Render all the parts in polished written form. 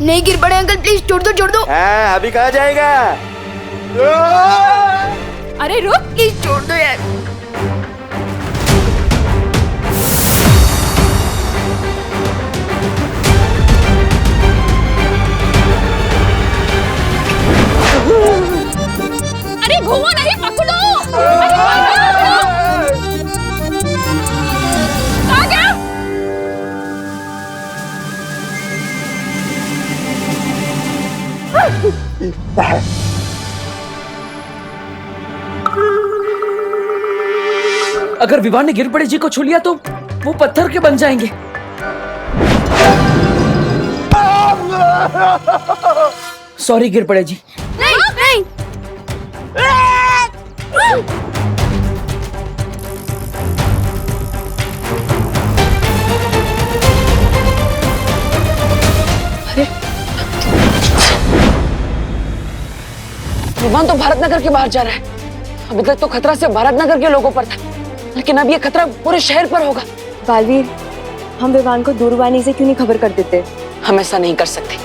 नहीं गिर पड़े अंकल, प्लीज छोड़ दो छोड़ दो। हाँ, अभी कहाँ जाएगा? अरे रुक, प्लीज छोड़ दो यार। अरे घूमो नहीं, पकड़ो। आ गया। अगर विवान ने गिरपड़े जी को छू लिया तो वो पत्थर के बन जाएंगे। सॉरी गिरपड़े जी। नहीं नहीं। विवान तो भारतनगर के बाहर जा रहा है। अभी तक तो खतरा सिर्फ भारतनगर के लोगों पर था, लेकिन अब ये खतरा पूरे शहर पर होगा। बालवीर, हम विवान को दूरवाणी से क्यों नहीं खबर कर देते? हम ऐसा नहीं कर सकते,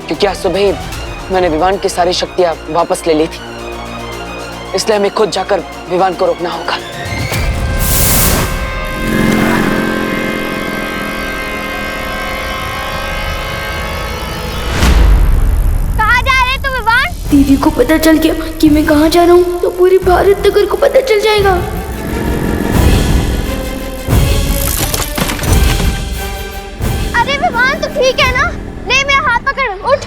क्योंकि आज सुबह ही मैंने विवान की सारी शक्तियां वापस ले ली थी। इसलिए हमें खुद जाकर विवान को रोकना होगा। कहाँ जा रहे तुम विवान? दीदी को पता चल गया कि मैं कहाँ जा रहा हूँ तो पूरी भारतनगर को पता चल जाएगा। अरे विवान तो ठीक है ना? नहीं, मेरा हाथ पकड़, उठ।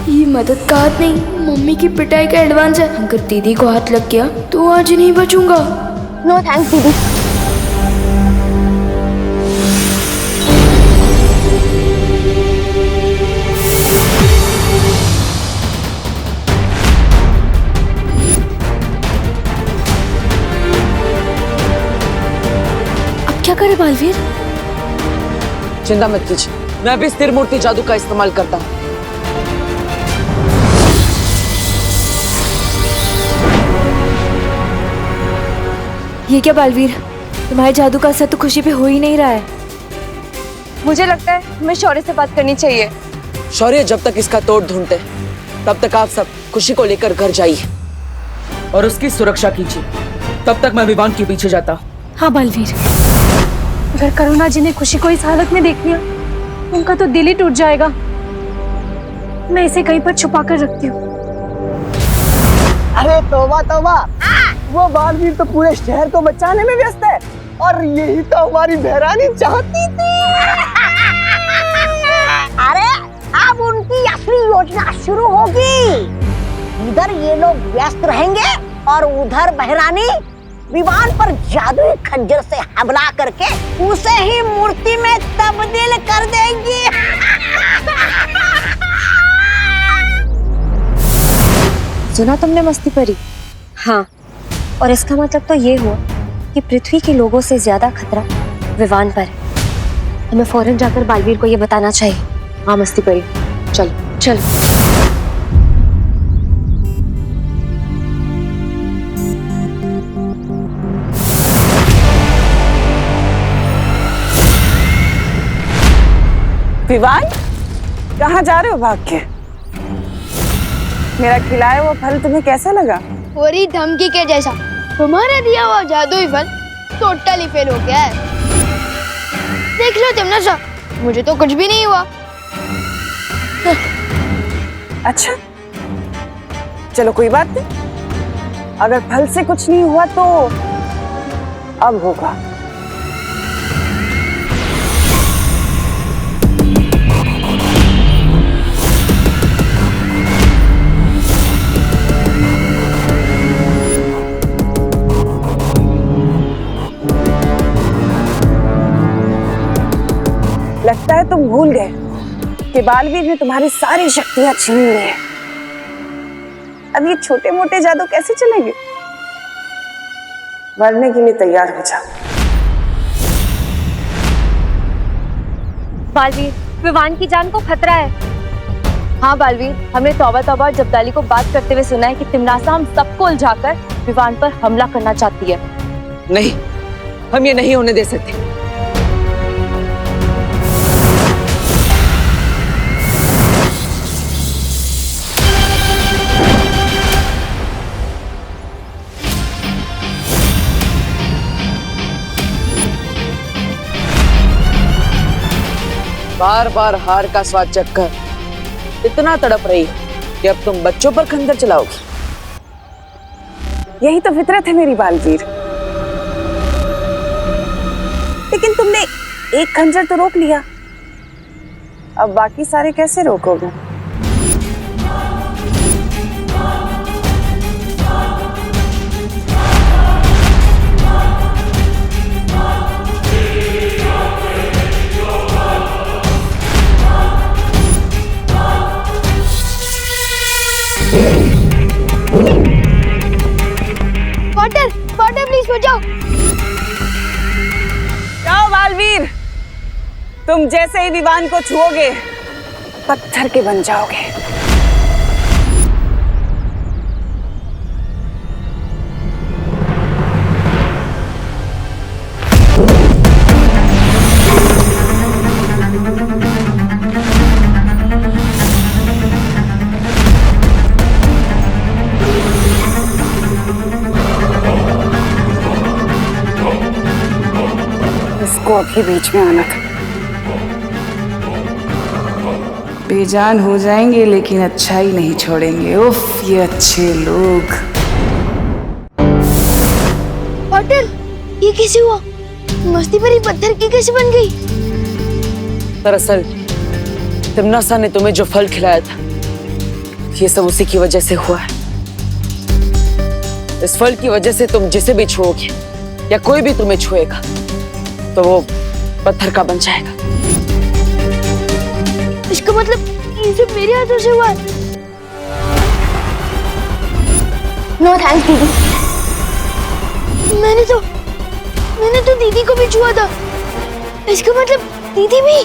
ये मदद का हाथ नहीं, मम्मी की पिटाई का एडवांस है। अगर दीदी को हाथ लग गया तो आज नहीं बचूंगा। नो थैंक्स दीदी। अब क्या करे बालवीर? चिंता मत कीजिए, मैं अभी स्थिर मूर्ति जादू का इस्तेमाल करता हूँ। ये क्या बालवीर, तुम्हारे जादू का असर तो खुशी पे हो ही नहीं रहा है। मुझे लगता है हमें शौर्य से बात करनी चाहिए। शौर्य जब तक इसका तोड़ ढूंढते तब तक आप सब खुशी को लेकर घर जाइए और उसकी सुरक्षा कीजिए। तब तक मैं विवान के पीछे जाता हूँ। हाँ बालवीर, अगर करुणा जी ने खुशी को इस हालत में देख लिया, उनका तो दिल ही टूट जाएगा। मैं इसे कहीं पर छुपा कर रखती हूँ। अरे तौबा तौबा, वो बालवीर तो पूरे शहर को बचाने में व्यस्त है और यही तो हमारी बहरानी चाहती थी। अरे अब उनकी असली योजना शुरू होगी। इधर ये लोग व्यस्त रहेंगे और उधर बहरानी विवान पर जादुई खंजर से हमला करके उसे ही मूर्ति में तब्दील कर देंगी। सुना तुमने मस्ती परी? हाँ, और इसका मतलब तो ये हुआ कि पृथ्वी के लोगों से ज्यादा खतरा विवान पर है। हमें फौरन जाकर बालवीर को ये बताना चाहिए। हाँ मस्ती परी, चल चल। विवान, कहाँ जा रहे हो भाग के? मेरा खिलाया हुआ फल तुम्हें कैसा लगा? पूरी धमकी के जैसा। तुम्हारा दिया हुआ जादुई फल टोटली फेल हो गया है। देख लो तिमनाशा, मुझे तो कुछ भी नहीं हुआ। अच्छा, चलो कोई बात नहीं। अगर फल से कुछ नहीं हुआ तो अब होगा। लगता है तुम भूल गए कि बालवीर ने तुम्हारी सारी शक्तियां छीन ली है। अब ये छोटे मोटे जादू कैसे चलेंगे? मरने के लिए तैयार हो जाओ। बालवीर, विवान की जान को खतरा है। हाँ बालवीर, हमने तौबा तौबा और जब्दाली को बात करते हुए सुना है कि तिमनासा हम सबको उलझाकर विवान पर हमला करना चाहती है। नहीं, हम ये नहीं होने दे सकते। बार बार हार का स्वाद चखकर इतना तड़प रही है कि अब तुम बच्चों पर खंजर चलाओगी। यही तो फितरत है मेरी बालवीर। लेकिन तुमने एक खंजर तो रोक लिया, अब बाकी सारे कैसे रोकोगे? वाटर वाटर प्लीज बचाओ। जाओ बालवीर, तुम जैसे ही विवान को छुओगे पत्थर के बन जाओगे। इसको अभी बीच में आना था। बेजान हो जाएंगे लेकिन अच्छाई नहीं छोड़ेंगे। उफ, ये अच्छे लोग। वाटर ये कैसे हुआ? मस्ती परी पत्थर की कैसे बन गई? दरअसल तिम्नासा ने तुम्हें जो फल खिलाया था ये सब उसी की वजह से हुआ है। इस फल की वजह से तुम जिसे भी छुओगे या कोई भी तुम्हें छुएगा तो वो पत्थर का बन जाएगा। इसका मतलब ये सब मेरे हाथों से हुआ है। नो थैंक्स दीदी। मैंने तो दीदी को भी छुआ था। इसका मतलब दीदी भी।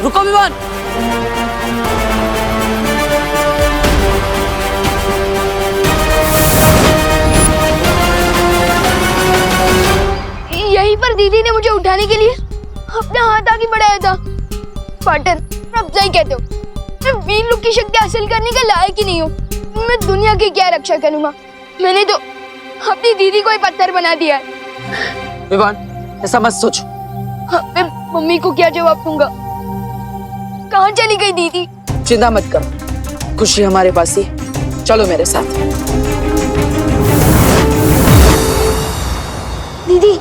रुको विवान। यहीं पर दीदी ने मुझे उठाने के लिए अपना हाथ आगे बढ़ाया था। पार्टनर, अब सही कहते हो, मैं वीर लोग की शक्ति हासिल करने का लायक ही नहीं हूँ। मैं दुनिया की क्या रक्षा करूंगा? मैंने तो अपनी दीदी को ही पत्थर बना दिया है। विवान, ऐसा मत सोचो। मैं मम्मी को क्या जवाब दूंगा? कहाँ चली गई दीदी? चिंता मत करो, खुशी हमारे पास ही। चलो मेरे साथ। दीदी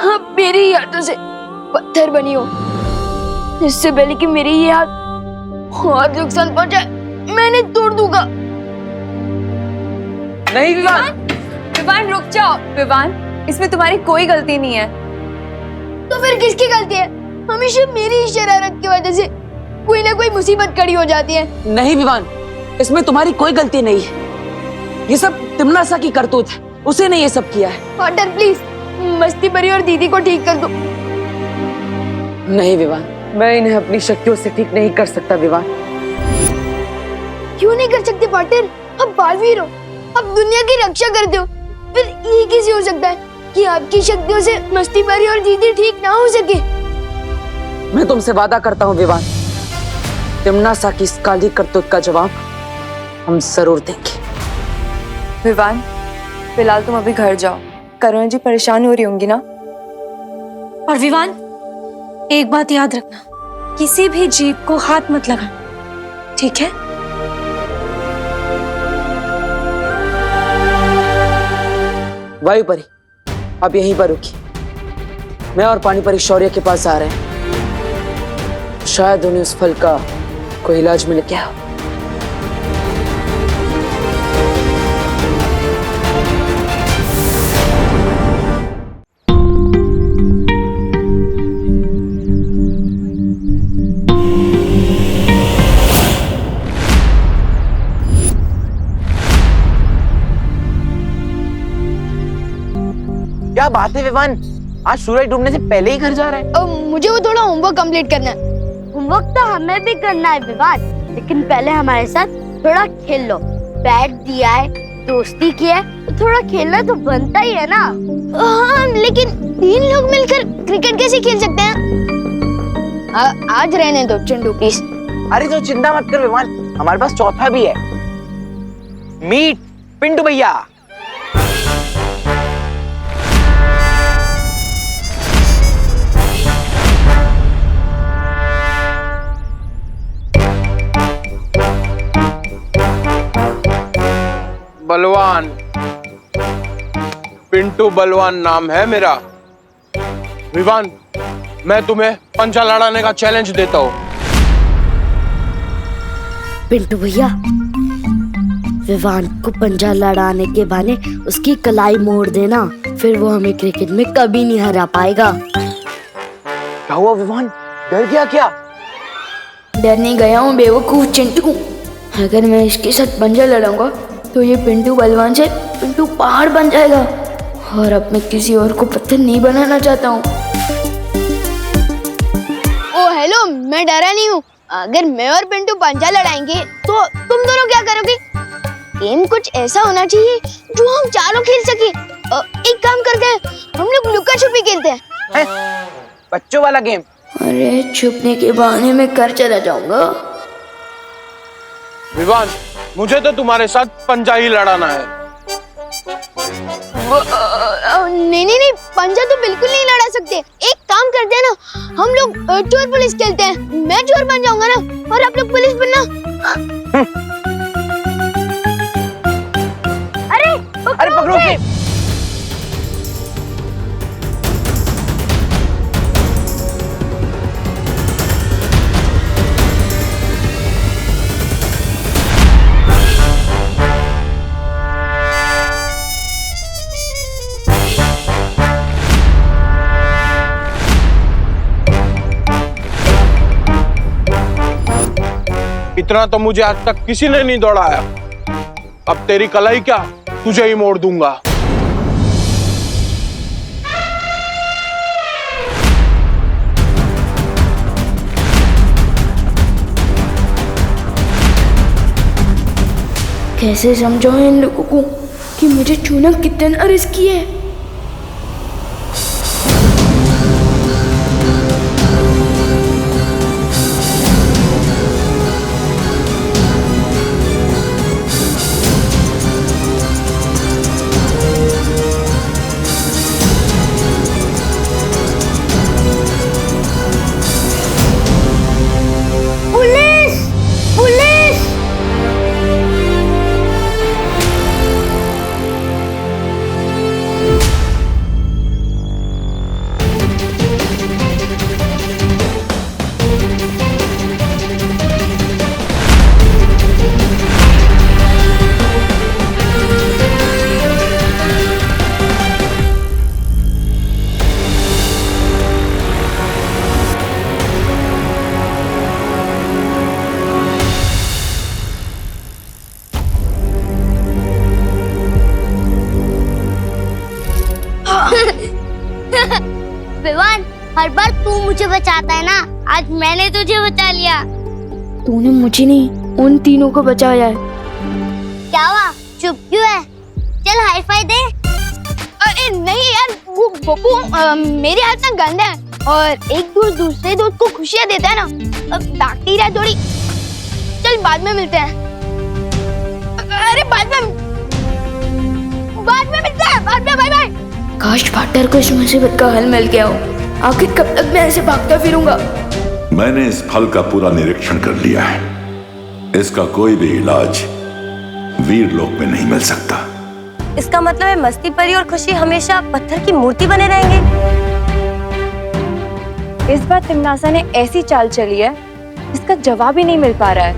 अब मेरी हाथों से पत्थर बनी हो, इससे पहले कि मेरी ये हाथ और नुकसान पहुंचाए मैंने तोड़ दूंगा। नहीं विवान। विवान रुक जाओ। विवान, इसमें तुम्हारी कोई गलती नहीं है। तो फिर किसकी गलती है? हमेशा मेरी ही शरारत की वजह से कोई ना कोई मुसीबत खड़ी हो जाती है। नहीं विवान, इसमें तुम्हारी कोई गलती नहीं है। ये सब तिम्नासा की करतूत है, उसे ने ये सब किया है। वाटर प्लीज मस्ती परी और दीदी को ठीक कर दो। नहीं विवान, मैं इन्हें अपनी शक्तियों से ठीक नहीं कर सकता। विवान, क्यों नहीं कर सकते पार्टनर? अब बालवीर हो, अब दुनिया की रक्षा करते हो, फिर ये कैसे हो सकता है कि आपकी शक्तियों से मस्ती परी और दीदी ठीक ना हो सके? मैं तुमसे वादा करता हूँ विवान, तिम्नासा की इस काली करतूत का जवाब हम जरूर देंगे। विवान, फिलहाल तुम अभी घर जाओ। करुणा जी परेशान हो रही होंगी ना। और विवान, एक बात याद रखना, किसी भी जीव को हाथ मत लगाना, ठीक है? वायु परी अब यहीं पर रुकी। मैं और पानी परी शौर्य के पास आ रहे हैं। शायद उन्हें उस फल का कोई इलाज मिल गया। क्या बात है विवान, आज सूरज डूबने से पहले ही घर जा रहा है? मुझे वो थोड़ा होमवर्क कंप्लीट करना है। होमवर्क तो हमें भी करना है विवान, लेकिन पहले हमारे साथ थोड़ा खेल लो। बैठ दिया है, दोस्ती की है, तो थोड़ा खेलना तो बनता ही है ना। हाँ, लेकिन 3 लोग मिलकर क्रिकेट कैसे खेल सकते हैं? आज रहने दो चिंटू प्लीज। अरे तो चिंता मत कर विवान, हमारे पास चौथा भी है। मीट पिंटू भैया। बलवान, पिंटू बलवान नाम है मेरा। विवान, मैं तुम्हें पंचा लड़ाने का चैलेंज देता हूँ। पिंटू भैया, विवान को पंजा लड़ाने के बहाने उसकी कलाई मोड़ देना, फिर वो हमें क्रिकेट में कभी नहीं हरा पाएगा। क्या हुआ विवान, डर गया क्या? डरने गया हूँ बेवकूफ चिंटू। अगर मैं इसके साथ पंजा लड़ाऊंगा तो ये पिंटू बलवान से पिंटू पहाड़ बन जाएगा, और अब मैं किसी और को पत्थर नहीं बनाना चाहता हूँ। ओ हेलो, मैं डरा नहीं हूँ। अगर मैं और पिंटू पंजा लड़ाएंगे तो तुम दोनों क्या करोगे? गेम कुछ ऐसा होना चाहिए जो हम चारों खेल सके। एक काम करते हैं, हम लोग लुका छुपी खेलते हैं। बच्चों वाला गेम। अरे छुपने के बहाने में घर चला जाऊंगा। विवान, मुझे तो तुम्हारे साथ पंजा ही लड़ाना है। नहीं, पंजा तो बिल्कुल नहीं लड़ा सकते। एक काम करते हैं ना, हम लोग चोर पुलिस खेलते हैं। मैं चोर बन जाऊंगा ना, और आप लोग पुलिस बनना। अरे पकड़ो के। इतना तो मुझे आज तक किसी ने नहीं दौड़ाया। अब तेरी कलाई क्या, तुझे ही मोड़ दूंगा। कैसे समझाऊं इन लोगों को कि मुझे छूना कितना रिस्की है। विवान, हर बार तू मुझे बचाता है ना, आज मैंने तुझे बचा लिया। तूने मुझे नहीं, उन तीनों को बचाया है। क्या हुआ, चुप क्यों है? चल हाई फाई दे। अरे नहीं यार, वो बब्बू मेरे हाथ ना गंदा है, और एक दोस्त दूसरे दोस्त को खुशियाँ देता है ना, बैक्टीरिया थोड़ी। चल बाद में मिलते हैं। अरे बाद में मिलते हैं, बाद में। Bye bye. काश पार्टनर को इस मुसीबत का हल मिल गया हो। आखिर कब तक मैं ऐसे भागता फिरूंगा? मैंने इस फल का पूरा निरीक्षण कर लिया है। इसका कोई भी इलाज वीर लोक में नहीं मिल सकता। इसका मतलब है मस्ती परी और खुशी हमेशा पत्थर की मूर्ति बने रहेंगे। इस बार तिमनासा ने ऐसी चाल चली है जिसका जवाब ही नहीं मिल पा रहा है।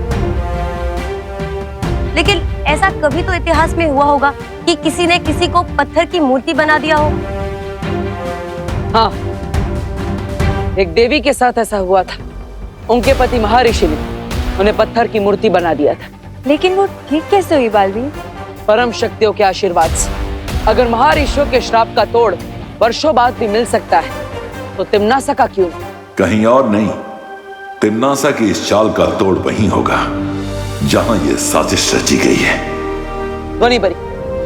लेकिन ऐसा कभी तो इतिहास में हुआ होगा कि किसी ने किसी को पत्थर की मूर्ति बना दिया हो। हाँ, एक देवी के साथ ऐसा हुआ था। उनके पति महर्षि ने उन्हें पत्थर की मूर्ति बना दिया था। लेकिन वो ठीक कैसे हुई बालवीर? परम शक्तियों के आशीर्वाद से। अगर महर्षियों के श्राप का तोड़ वर्षों बाद भी मिल सकता है तो तिमनासा का क्यों? कहीं और नहीं, तिमनासा की इस चाल का तोड़ वहीं होगा जहां ये साजिश रची गई है। ध्वनि परी।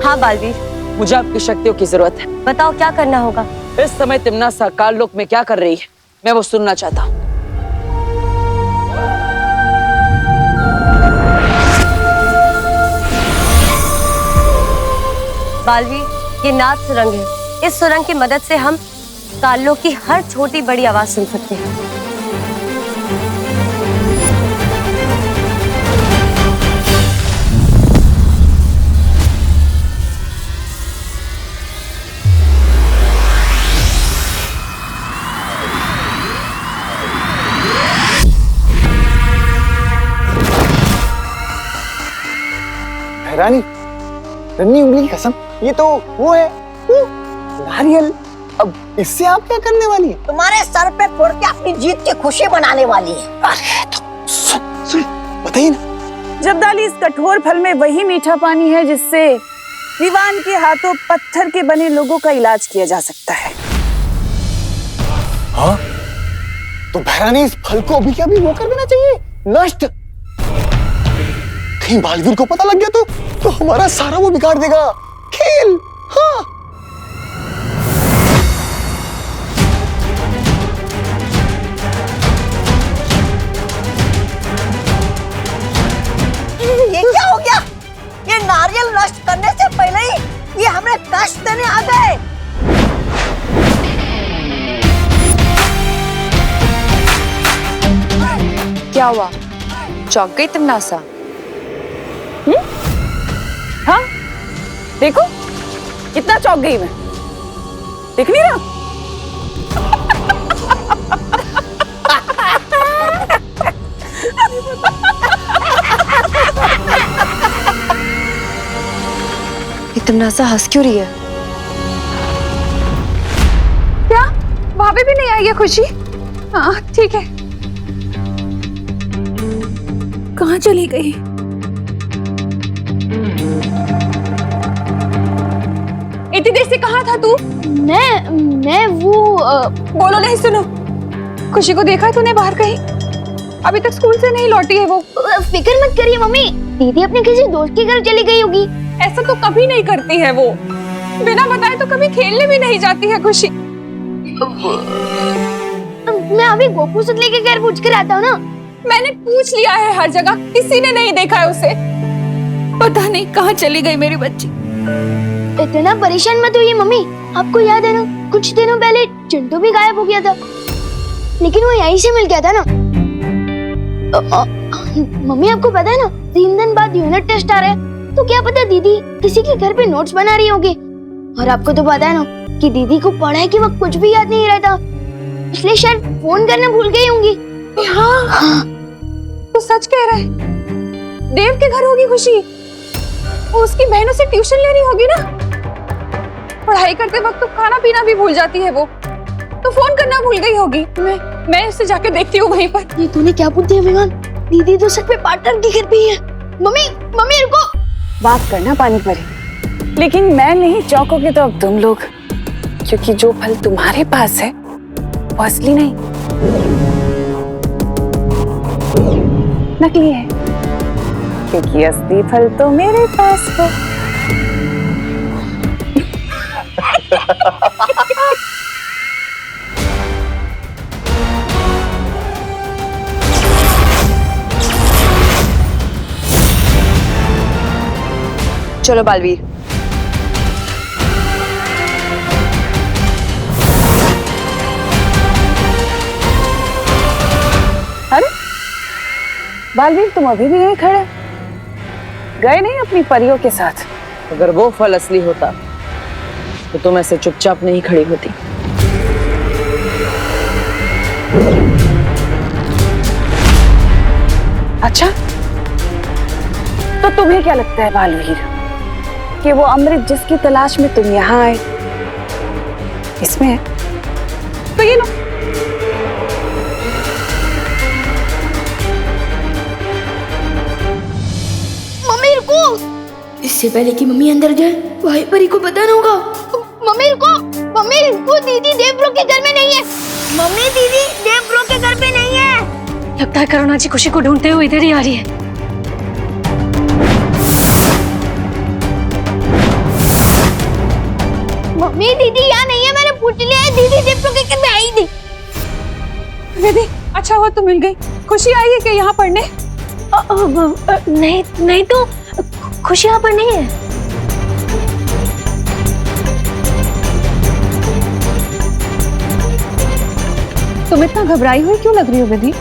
हाँ बालवीर, मुझे आपकी शक्तियों की जरूरत है। बताओ क्या करना होगा। इस समय तिमनासा काललोक में क्या कर रही है, मैं वो सुनना चाहता हूँ। बालवीर, ये नाद सुरंग है। इस सुरंग की मदद से हम कालों की हर छोटी बड़ी आवाज सुन सकते हैं। रानी, रन्नी उंगली की कसम, ये तो वो है, वो नारियल। अब इससे आप क्या करने वाली है? तुम्हारे सर पे फोड़ के अपनी जीत की खुशी मनाने वाली है। अरे तो सुन बताइए ना। जब्दाली, इस कठोर फल में वही मीठा पानी है जिससे विवान के हाथों पत्थर के बने लोगों का इलाज किया जा सकता है। हाँ, तो भैरानी इस फल को अभी के अभी वो कर देना चाहिए, नष्ट। कहीं बालवीर को पता लग गया तो हमारा सारा वो बिगाड़ देगा खेल। हाँ, ये क्या हो गया? ये नारियल नष्ट करने से पहले ही ये हमें कष्ट देने आ गए। क्या हुआ? चौंक गई तुम नासा? हाँ, देखो कितना चौंक गई मैं। देख नहीं रहा? ये तुम नासा हंस क्यों रही है? क्या भाभी भी नहीं आई है खुशी? हाँ ठीक है। कहाँ चली गई? इतनी देर से कहाँ था तू? मैं वो बोलो नहीं, सुनो। खुशी को देखा है तूने बाहर कहीं? अभी तक स्कूल से नहीं लौटी है वो। फिक्र मत करिए मम्मी, दीदी अपने किसी दोस्त के घर चली गई होगी। ऐसा तो कभी नहीं करती है वो, बिना बताए तो कभी खेलने भी नहीं जाती है खुशी। मैं अभी गोपू से लेके घर पूछ कर आता हूँ ना। मैंने पूछ लिया है हर जगह, किसी ने नहीं देखा है उसे। पता नहीं कहाँ चली गई मेरी बच्ची। इतना परेशान मत होइए मम्मी, आपको याद है ना कुछ दिनों पहले चिंटू भी गायब हो गया था, लेकिन वो यहीं से मिल गया था ना। मम्मी आपको पता है ना 3 दिन बाद यूनिट टेस्ट आ रहा है, तो क्या पता दीदी किसी के घर पे नोट्स बना रही होगी। और आपको तो पता है ना कि दीदी को पढ़ाई के वक्त कुछ भी याद नहीं रहता, इसलिए शायद फोन करना भूल गई होंगी। हाँ, तो सच कह रहा है। देव के घर होगी खुशी, वो उसकी बहनों से ट्यूशन ले रही होगी ना। पढ़ाई करते वक्त तो खाना पीना भी भूल जाती है वो, तो फोन करना भूल गई होगी। मैं उससे जाकर देखती हूँ वहीं पर। ये तूने क्या पूछ दिया विमान? दीदी तो सच में पार्टनर के घर पे ही है। मम्मी मम्मी रुको। बात करना पानी परी, लेकिन मैं नहीं चौंकोगे तो अब तुम लोग, क्योंकि जो फल तुम्हारे पास है वो असली नहीं, नकली है। क्योंकि असली फल तो मेरे पास है। चलो बालवीर, अरे बालवीर, तुम अभी भी यहीं खड़े, गए नहीं अपनी परियों के साथ? अगर वो फल असली होता तो तुम ऐसे चुपचाप नहीं खड़ी होती। अच्छा, तो तुम्हें क्या लगता है बालवीर कि वो अमृत जिसकी तलाश में तुम यहाँ आए इसमें है? तो ये लो। मम्मी रुको। इससे पहले कि मम्मी अंदर जाए भाई परी को बताना होगा। मम्मी रुको, दीदी देवब्रो के घर में नहीं है। मम्मी दीदी देवब्रो के घर पे नहीं है। लगता है करुणा जी खुशी को ढूंढते हुए इधर ही आ रही है। मम्मी दीदी यहाँ नहीं है, मैंने पूछ लिया है। दीदी देवब्रो के घर में आई थी। दीदी अच्छा हुआ तो मिल गई। खुशी आई है क्या यहाँ पढ़ने? नहीं तो खुशी यहाँ पर नहीं है। तुम इतना घबराई हुई क्यों लग रही हो विधि?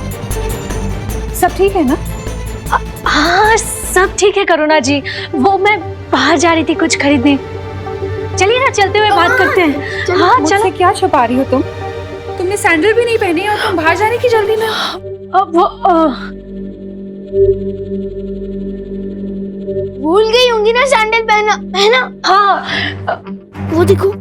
सब ठीक है ना? हाँ सब ठीक है करुणा जी, वो मैं बाहर जा रही थी कुछ खरीदने। चलिए ना चलते हुए बात करते हैं। हाँ मुझसे क्या छुपा रही हो तुम? तुमने सैंडल भी नहीं पहनी और तुम बाहर जाने की जल्दी में। भूल गई होंगी ना सैंडल पहना पहना। हाँ वो देखो,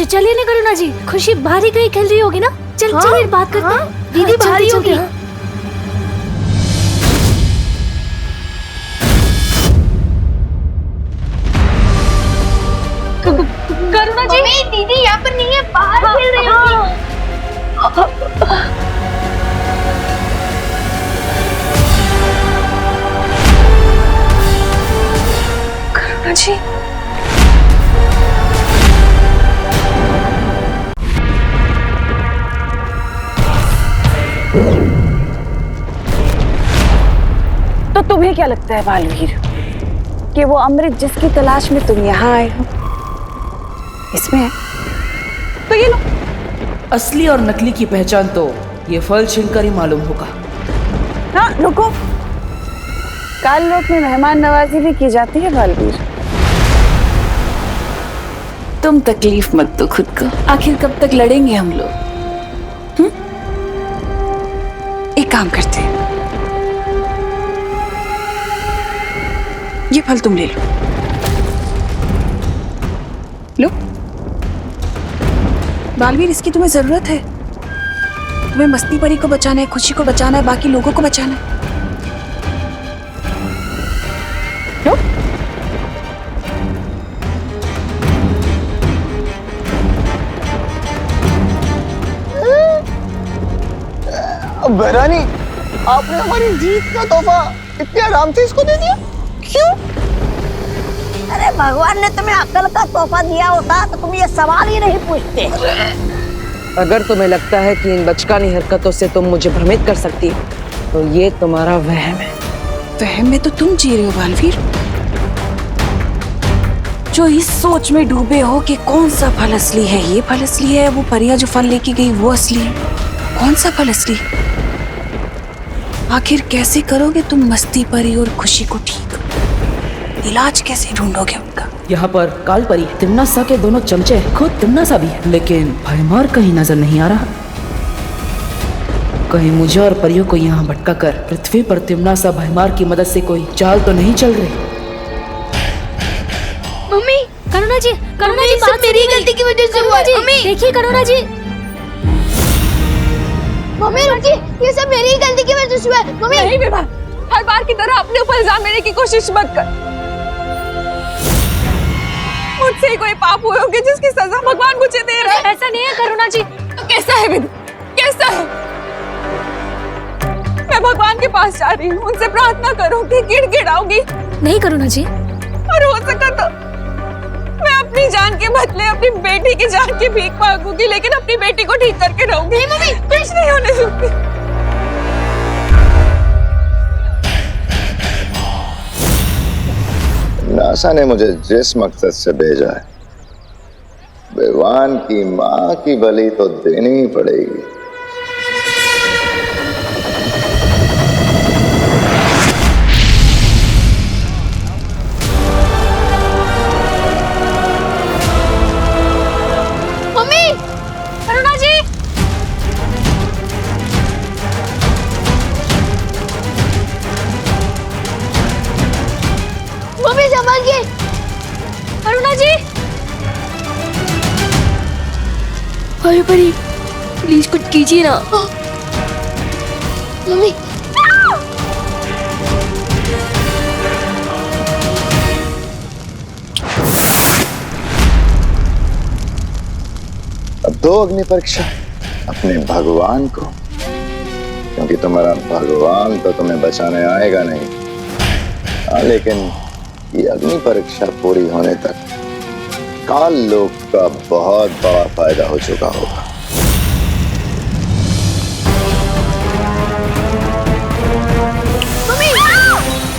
चलिए ना करुणा जी, खुशी बाहर ही कहीं खेल रही होगी ना। चलिए बात करते हैं। दीदी बाहर ही होगी। करुणा जी, दीदी यहाँ पर नहीं है, बाहर खेल रही होगी। करुणा जी, तो तुम्हें क्या लगता है बालवीर कि वो अमृत जिसकी तलाश में तुम यहाँ आए हो इसमें है? तो ये लो। असली और नकली की पहचान तो ये फल छीनकर ही मालूम होगा। हाँ रुको, काल लोक में मेहमान नवाजी भी की जाती है बालवीर। तुम तकलीफ मत दो खुद को, आखिर कब तक लड़ेंगे हम लोग? एक काम करते हैं, ये फल तुम ले लो। लो बालवीर, इसकी तुम्हें जरूरत है। तुम्हें मस्ती परी को बचाना है, खुशी को बचाना है, बाकी लोगों को बचाना है। लो। बहरानी, आपने हमारी जीत का तोहफा इतने आराम से इसको दे दिया, क्यों? अरे भगवान ने तुम्हें अक्ल का तोहफा दिया होता तो तुम ये सवाल ही नहीं पूछते। अगर तुम्हें लगता है कि इन बचकानी हरकतों से तुम मुझे भ्रमित कर सकती हो, तो ये तुम्हारा वहम है। वहम में तो तुम जी रहे हो बालवीर, जो इस सोच में डूबे हो कि कौन सा फल असली है, ये फल असली है, वो परिया जो फल लेके गई वो असली है। कौन सा फल असली? आखिर कैसे करोगे तुम मस्ती परी और खुशी को ठीक? इलाज कैसे ढूंढोगे उनका? यहाँ पर काल परी, तिम्नासा के दोनों चमचे, खुद तिम्नासा भी है, लेकिन भयमार कहीं नजर नहीं आ रहा। कहीं मुझे और परियों को यहाँ भटका कर पृथ्वी पर तिम्नासा भयमार की मदद से कोई चाल तो नहीं चल रही? मम्मी, करुणा जी सब मेरी गलती की वजह से हुआ। मम्मी देखिए करुणा जी, मम्मी रुकिए, ये सब मेरी गलती की वजह से हुआ है। मम्मी नहीं विभा, हर बार की तरह अपने ऊपर इल्जाम लेने की कोशिश मत कर। मुझसे कोई पाप हुए होंगे जिसकी सजा भगवान मुझे दे रहा है। ऐसा नहीं है करुणा जी। तो कैसा है विधि, कैसा है? मैं भगवान के पास जा रही हूँ, उनसे प्रार्थना करूंगी, गिड़गिड़ाऊंगी। नहीं करुणा जी, और हो सका तो मैं अपनी जान के बदले अपनी बेटी की जान की भीख मांगूंगी, लेकिन अपनी बेटी को ठीक करके रहूंगी। नहीं मम्मी, कुछ नहीं होने दूंगी। नासा ने मुझे जिस मकसद से भेजा है, भगवान की माँ की बलि तो देनी ही पड़ेगी। मम्मी, करुणा जी, मम्मी संभालिए। करुणा जी, अरे परी प्लीज कुछ कीजिए ना। मम्मी अब दो अग्नि परीक्षा अपने भगवान को, क्योंकि तुम्हारा भगवान तो तुम्हें बचाने आएगा नहीं। हाँ, लेकिन ये अग्नि परीक्षा पूरी होने तक काल लोक का बहुत बड़ा फायदा हो चुका होगा। Mummy,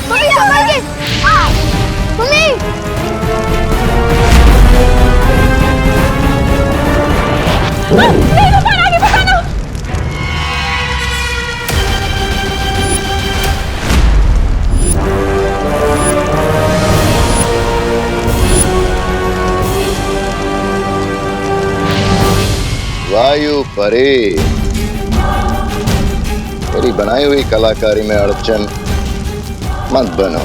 mummy संभालिए। मम्मी परी, मेरी बनाई हुई कलाकारी में अड़चन मत बनो,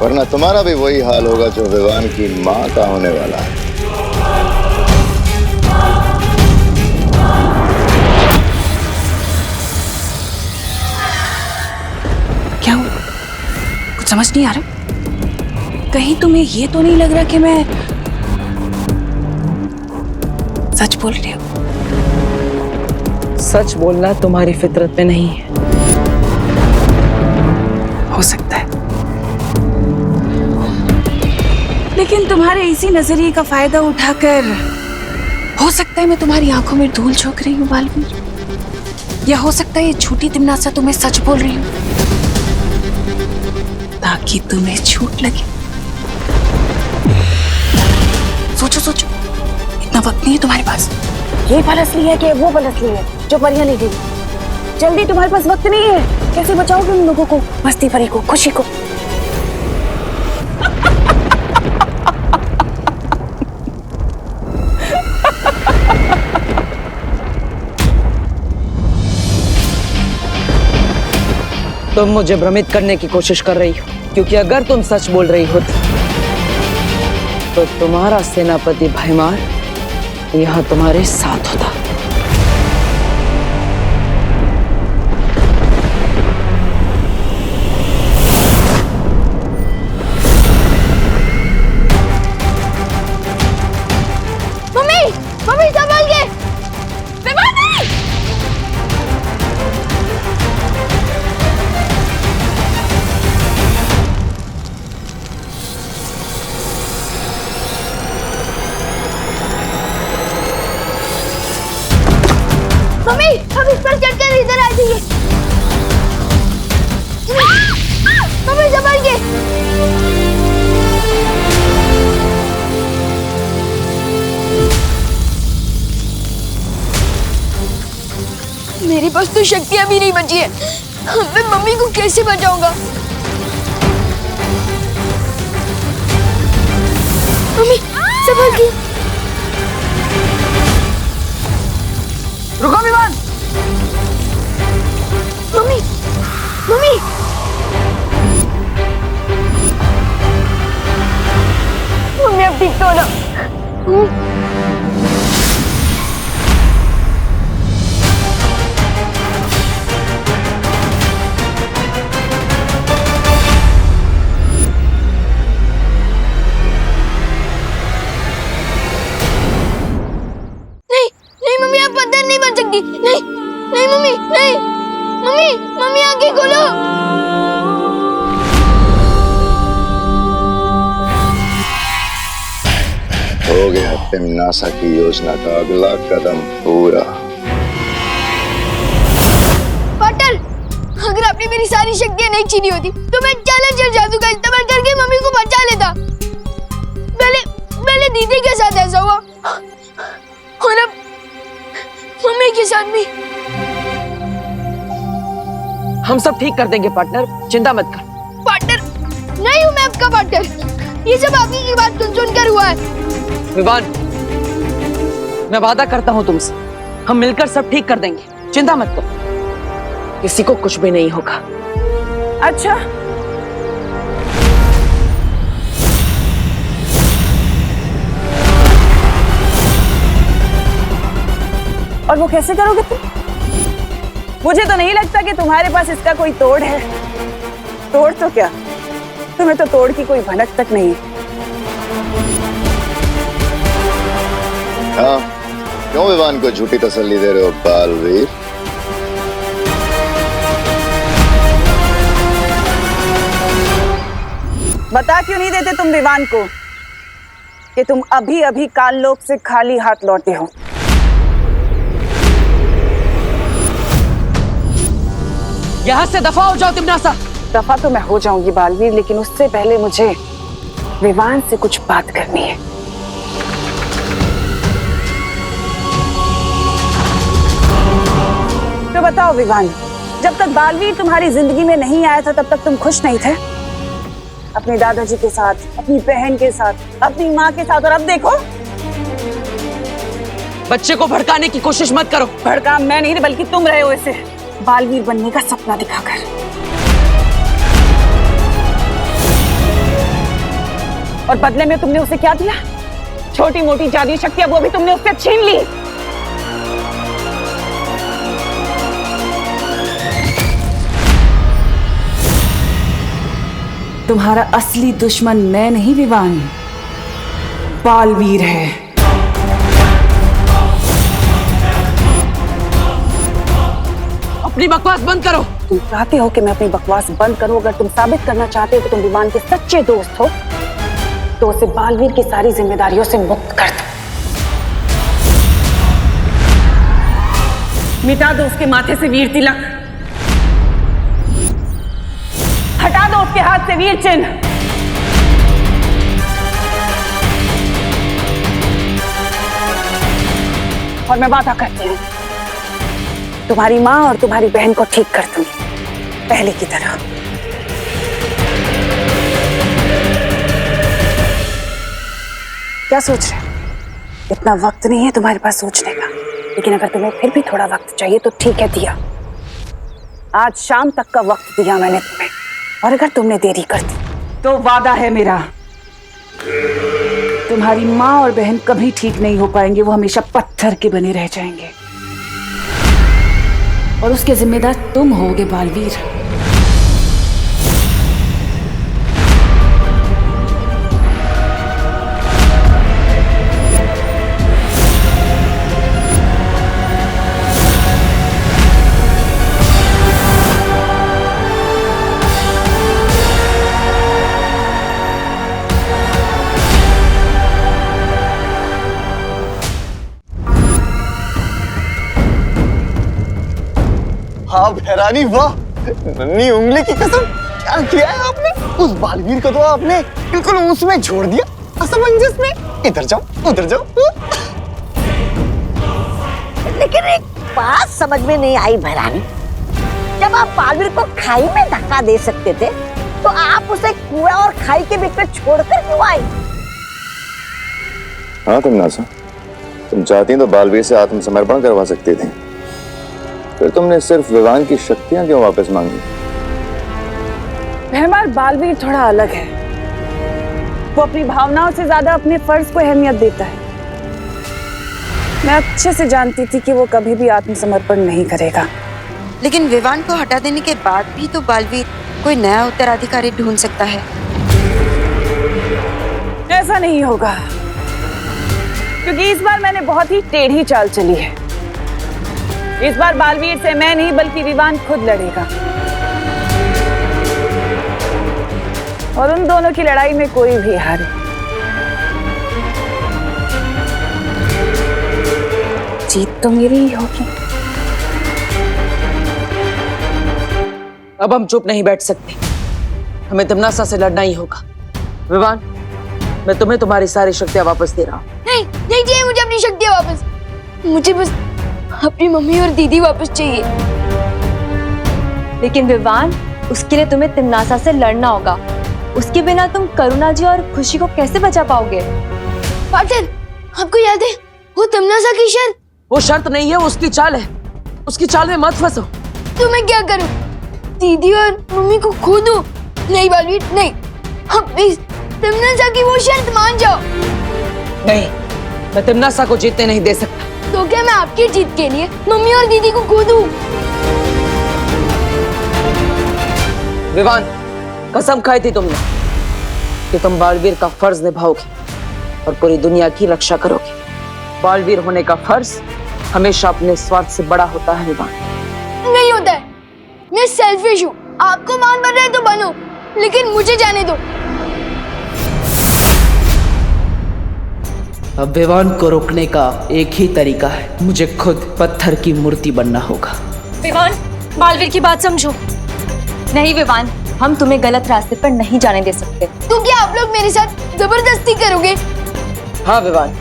वरना तुम्हारा भी वही हाल होगा जो विवान की मां का होने वाला है। क्या हुआ? कुछ समझ नहीं आ रहा। कहीं तुम्हें ये तो नहीं लग रहा कि मैं सच बोल रही हूँ? सच बोलना तुम्हारी फितरत में नहीं है। हो सकता है, लेकिन तुम्हारे इसी नजरिए का फायदा उठाकर हो सकता है मैं तुम्हारी आंखों में धूल झोंक रही हूँ बालवीर, या हो सकता है ये झूठी तिमनासा तुम्हें सच बोल रही हूँ ताकि तुम्हें झूठ लगे। सोचो सोचो, इतना वक्त नहीं है तुम्हारे पास। ये पल असली है कि वो पल असली है जो परियां ले गई? जल्दी, तुम्हारे पास वक्त नहीं है। कैसे बचाओगे उन लोगों को, मस्ती परी को, खुशी को? तुम मुझे भ्रमित करने की कोशिश कर रही हो, क्योंकि अगर तुम सच बोल रही होती तो तुम्हारा सेनापति भयमार यहाँ तुम्हारे साथ होता। मम्मी, मम्मी संभाल के। मम्मी, हम इस पर चढ़कर इधर आ जाइए। मम्मी संभाल के। मेरे पास तो शक्तियां भी नहीं बची है। मैं मम्मी को कैसे बचाऊंगा? मम्मी संभाल के। रुको विमान। Mummy, mummy. मम्मी अब ठीक तो हो ना? नहीं, नहीं मम्मी, नहीं। मम्मी, मम्मी आंखें खोलो। हो गया तिमनासा की योजना का अगला कदम पूरा। पाटर, अगर आपने मेरी सारी शक्तियां नहीं छीनी होती तो मैं चैलेंजर जादू का इस्तेमाल करके मम्मी को बचा लेता। पहले दीदी के साथ ऐसा हुआ और अब मम्मी के साथ भी। हम सब ठीक कर देंगे पार्टनर, चिंता मत कर। पार्टनर नहीं हूँ मैं आपका पार्टनर। ये सब आपकी की बात सुनकर हुआ है। विवान, मैं वादा करता हूँ तुमसे, हम मिलकर सब ठीक कर देंगे, चिंता मत करो, किसी को कुछ भी नहीं होगा। अच्छा, और वो कैसे करोगे तुम? मुझे तो नहीं लगता कि तुम्हारे पास इसका कोई तोड़ है। तोड़ तो क्या, तुम्हें तो तोड़ की कोई भनक तक नहीं। हाँ, क्यों विवान को झूठी तसल्ली दे रहे हो बालवीर? बता क्यों नहीं देते तुम विवान को कि तुम अभी अभी काललोक से खाली हाथ लौटे हो? यहाँ से दफा हो जाओ तिमनासा। दफा तो मैं हो जाऊंगी बालवीर, लेकिन उससे पहले मुझे विवान से कुछ बात करनी है। तो बताओ विवान, जब तक बालवीर तुम्हारी जिंदगी में नहीं आया था तब तक तुम खुश नहीं थे? अपने दादाजी के साथ, अपनी बहन के साथ, अपनी माँ के साथ, और अब देखो बच्चे को भड़काने की कोशिश मत करो। भड़का मैं नहीं बल्कि तुम रहे हो इसे बालवीर बनने का सपना दिखाकर। और बदले में तुमने उसे क्या दिया? छोटी मोटी जादुई शक्तियां वो भी तुमने उससे छीन ली। तुम्हारा असली दुश्मन मैं नहीं विवान, बालवीर है। अपनी बकवास बंद करो। तुम चाहते हो कि मैं अपनी बकवास बंद करूं? अगर तुम साबित करना चाहते हो कि तुम विवान के सच्चे दोस्त हो तो उसे बालवीर की सारी जिम्मेदारियों से मुक्त कर दो। मिटा दो उसके माथे से वीर तिलक, हटा दो उसके हाथ से वीर चिन्ह। और मैं वादा करती हूं तुम्हारी माँ और तुम्हारी बहन को ठीक कर दूंगी पहले की तरह। क्या सोच रहे हो? इतना वक्त नहीं है तुम्हारे पास सोचने का, लेकिन अगर तुम्हें फिर भी थोड़ा वक्त चाहिए तो ठीक है, दिया। आज शाम तक का वक्त दिया मैंने तुम्हें, और अगर तुमने देरी कर दी तो वादा है मेरा, तुम्हारी माँ और बहन कभी ठीक नहीं हो पाएंगे। वो हमेशा पत्थर के बने रह जाएंगे और उसके जिम्मेदार तुम होगे बालवीर। हाँ भैरानी, वाह, नन्ही उंगली की कसम, क्या किया है आपने? उस बालवीर को तो आपने बिल्कुल उसमें छोड़ दिया, असमंजस में। इधर जाओ उधर जाओ। लेकिन एक बात समझ में नहीं आई भैरानी, जब आप बालवीर को खाई में धक्का दे सकते थे तो आप उसे कुआं और खाई के बीच में छोड़कर क्यों आई? हाँ तमन्नासा, तुम चाहती तो बालवीर से आत्मसमर्पण करवा सकती थी, फिर तुमने सिर्फ विवान की शक्तियां क्यों वापस मांगी? हमारा बालवीर थोड़ा अलग है, वो अपनी भावनाओं से ज्यादा अपने फर्ज को अहमियत देता है। मैं अच्छे से जानती थी कि वो कभी भी आत्मसमर्पण नहीं करेगा। लेकिन विवान को हटा देने के बाद भी तो बालवीर कोई नया उत्तराधिकारी ढूंढ सकता है। ऐसा नहीं होगा, क्योंकि इस बार मैंने बहुत ही टेढ़ी चाल चली है। इस बार बालवीर से मैं नहीं बल्कि विवान खुद लड़ेगा, और उन दोनों की लड़ाई में कोई भी हारे। जीत तो मेरी ही होगी। अब हम चुप नहीं बैठ सकते, हमें तमन्नासा से लड़ना ही होगा। विवान, मैं तुम्हें तुम्हारी सारी शक्तियां वापस दे रहा हूँ। नहीं नहीं चाहिए मुझे अपनी शक्तियां वापस, मुझे बस अपनी मम्मी और दीदी वापस चाहिए। लेकिन विवान, उसके लिए तुम्हें तमन्नासा से लड़ना होगा। उसके बिना तुम करुणा जी और खुशी को कैसे बचा पाओगे? पाटिल, आपको याद है वो तमन्नासा की शर्त? वो शर्त नहीं है, वो उसकी चाल है। उसकी चाल में मत फंसो। तो मैं क्या करूं? दीदी और मम्मी को खो दूं? नहीं बालवीर, नहीं। अब प्लीज तमन्नासा की वो शर्त मान जाओ। नहीं, मैं तमन्नासा को जीतने नहीं दे सकता। तो क्या मैं आपकी जीत के लिए मम्मी और दीदी को खो दूं? विवान, कसम खाई थी तुमने कि तुम बालवीर का फर्ज निभाओगे और पूरी दुनिया की रक्षा करोगे। बालवीर होने का फर्ज हमेशा अपने स्वार्थ से बड़ा होता है विवान। नहीं होता है, मैं सेल्फिश हूँ। आपको मान बन रहे तो बनो, लेकिन मुझे जाने दो। अब विवान को रोकने का एक ही तरीका है, मुझे खुद पत्थर की मूर्ति बनना होगा। विवान, बालवीर की बात समझो। नहीं विवान, हम तुम्हें गलत रास्ते पर नहीं जाने दे सकते। तो क्या आप लोग मेरे साथ जबरदस्ती करोगे? हाँ विवान,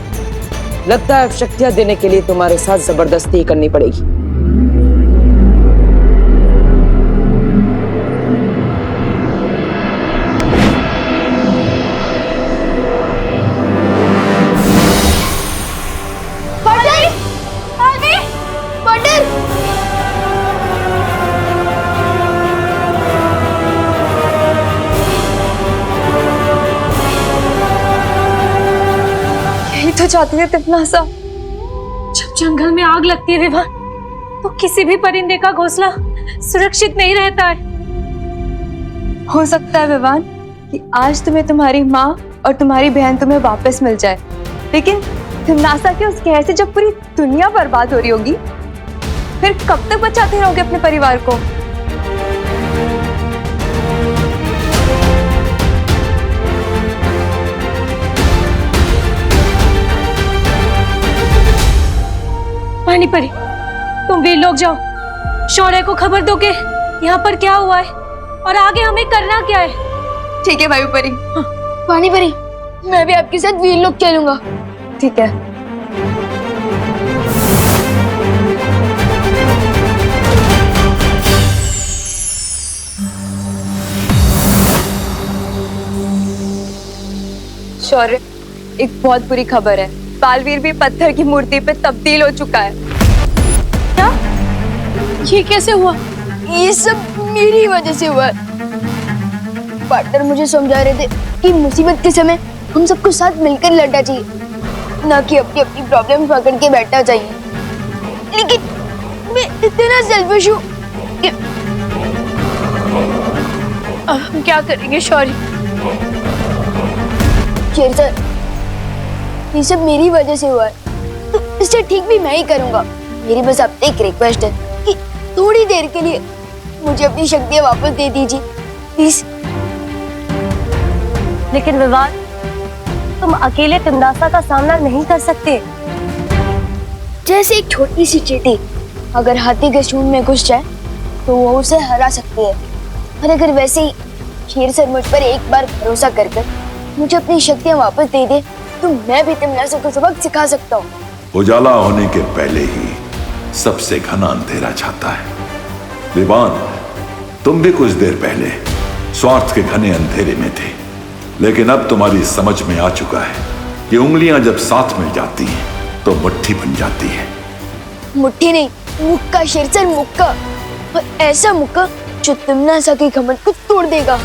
लगता है अब शक्तियां देने के लिए तुम्हारे साथ जबरदस्ती ही करनी पड़ेगी। पाटिल! बचाती है तिमनासा। जब जंगल में आग लगती है विवान, तो किसी भी परिंदे का घोंसला सुरक्षित नहीं रहता है। हो सकता है विवान कि आज तुम्हें तुम्हारी माँ और तुम्हारी बहन तुम्हें वापस मिल जाए, लेकिन तिमनासा के उस कहर से जब पूरी दुनिया बर्बाद हो रही होगी, फिर कब तक बचाते रहोगे अपने परिवार को? पानी परी, तुम वीर लोग जाओ, शौर्य को खबर दो कि यहाँ पर क्या हुआ है और आगे हमें करना क्या है। ठीक है वायु परी। हाँ। पानी परी, मैं भी आपके साथ वीर लोग चलूंगा। ठीक है। शौर्य, एक बहुत बुरी खबर है। बालवीर भी पत्थर की मूर्ति पे तब्दील हो चुका है। क्या? ये कैसे हुआ? ये सब मेरी वजह से हुआ है। पार्टनर मुझे समझा रहे थे कि मुसीबत के समय हम सबको साथ मिलकर लड़ना चाहिए, ना कि अपनी अपनी प्रॉब्लम पकड़ के बैठना चाहिए। लेकिन मैं इतना सेल्फिश हूँ कि अब हम क्या करेंगे शौर्य? शेर सर, ये सब मेरी वजह से हुआ है, तो इसे ठीक भी मैं ही करूंगा। मेरी बस आपसे एक रिक्वेस्ट है कि थोड़ी देर के लिए मुझे अपनी शक्तियां वापस दे दीजिए प्लीज। लेकिन विवान, तुम अकेले तिमनासा का सामना नहीं कर सकते। जैसे एक छोटी सी चींटी अगर हाथी के सूंड में घुस जाए तो वो उसे हरा सकती है, और अगर वैसे ही शेर सर मुझ पर एक बार भरोसा कर मुझे अपनी शक्तियां वापस दे दे तो मैं भी तिमनासा को सबक सिखा सकता हूँ। उजाला होने के पहले ही सबसे घना अंधेरा छाता है। विवान, तुम भी कुछ देर पहले स्वार्थ के घने अंधेरे में थे, लेकिन अब तुम्हारी समझ में आ चुका है कि उंगलियां जब साथ मिल जाती हैं तो मुट्ठी बन जाती है। मुट्ठी नहीं, मुक्का शेरसर, मुक्का, और ऐसा मुक्का जो तिमनासा के घमंड को तोड़ देगा।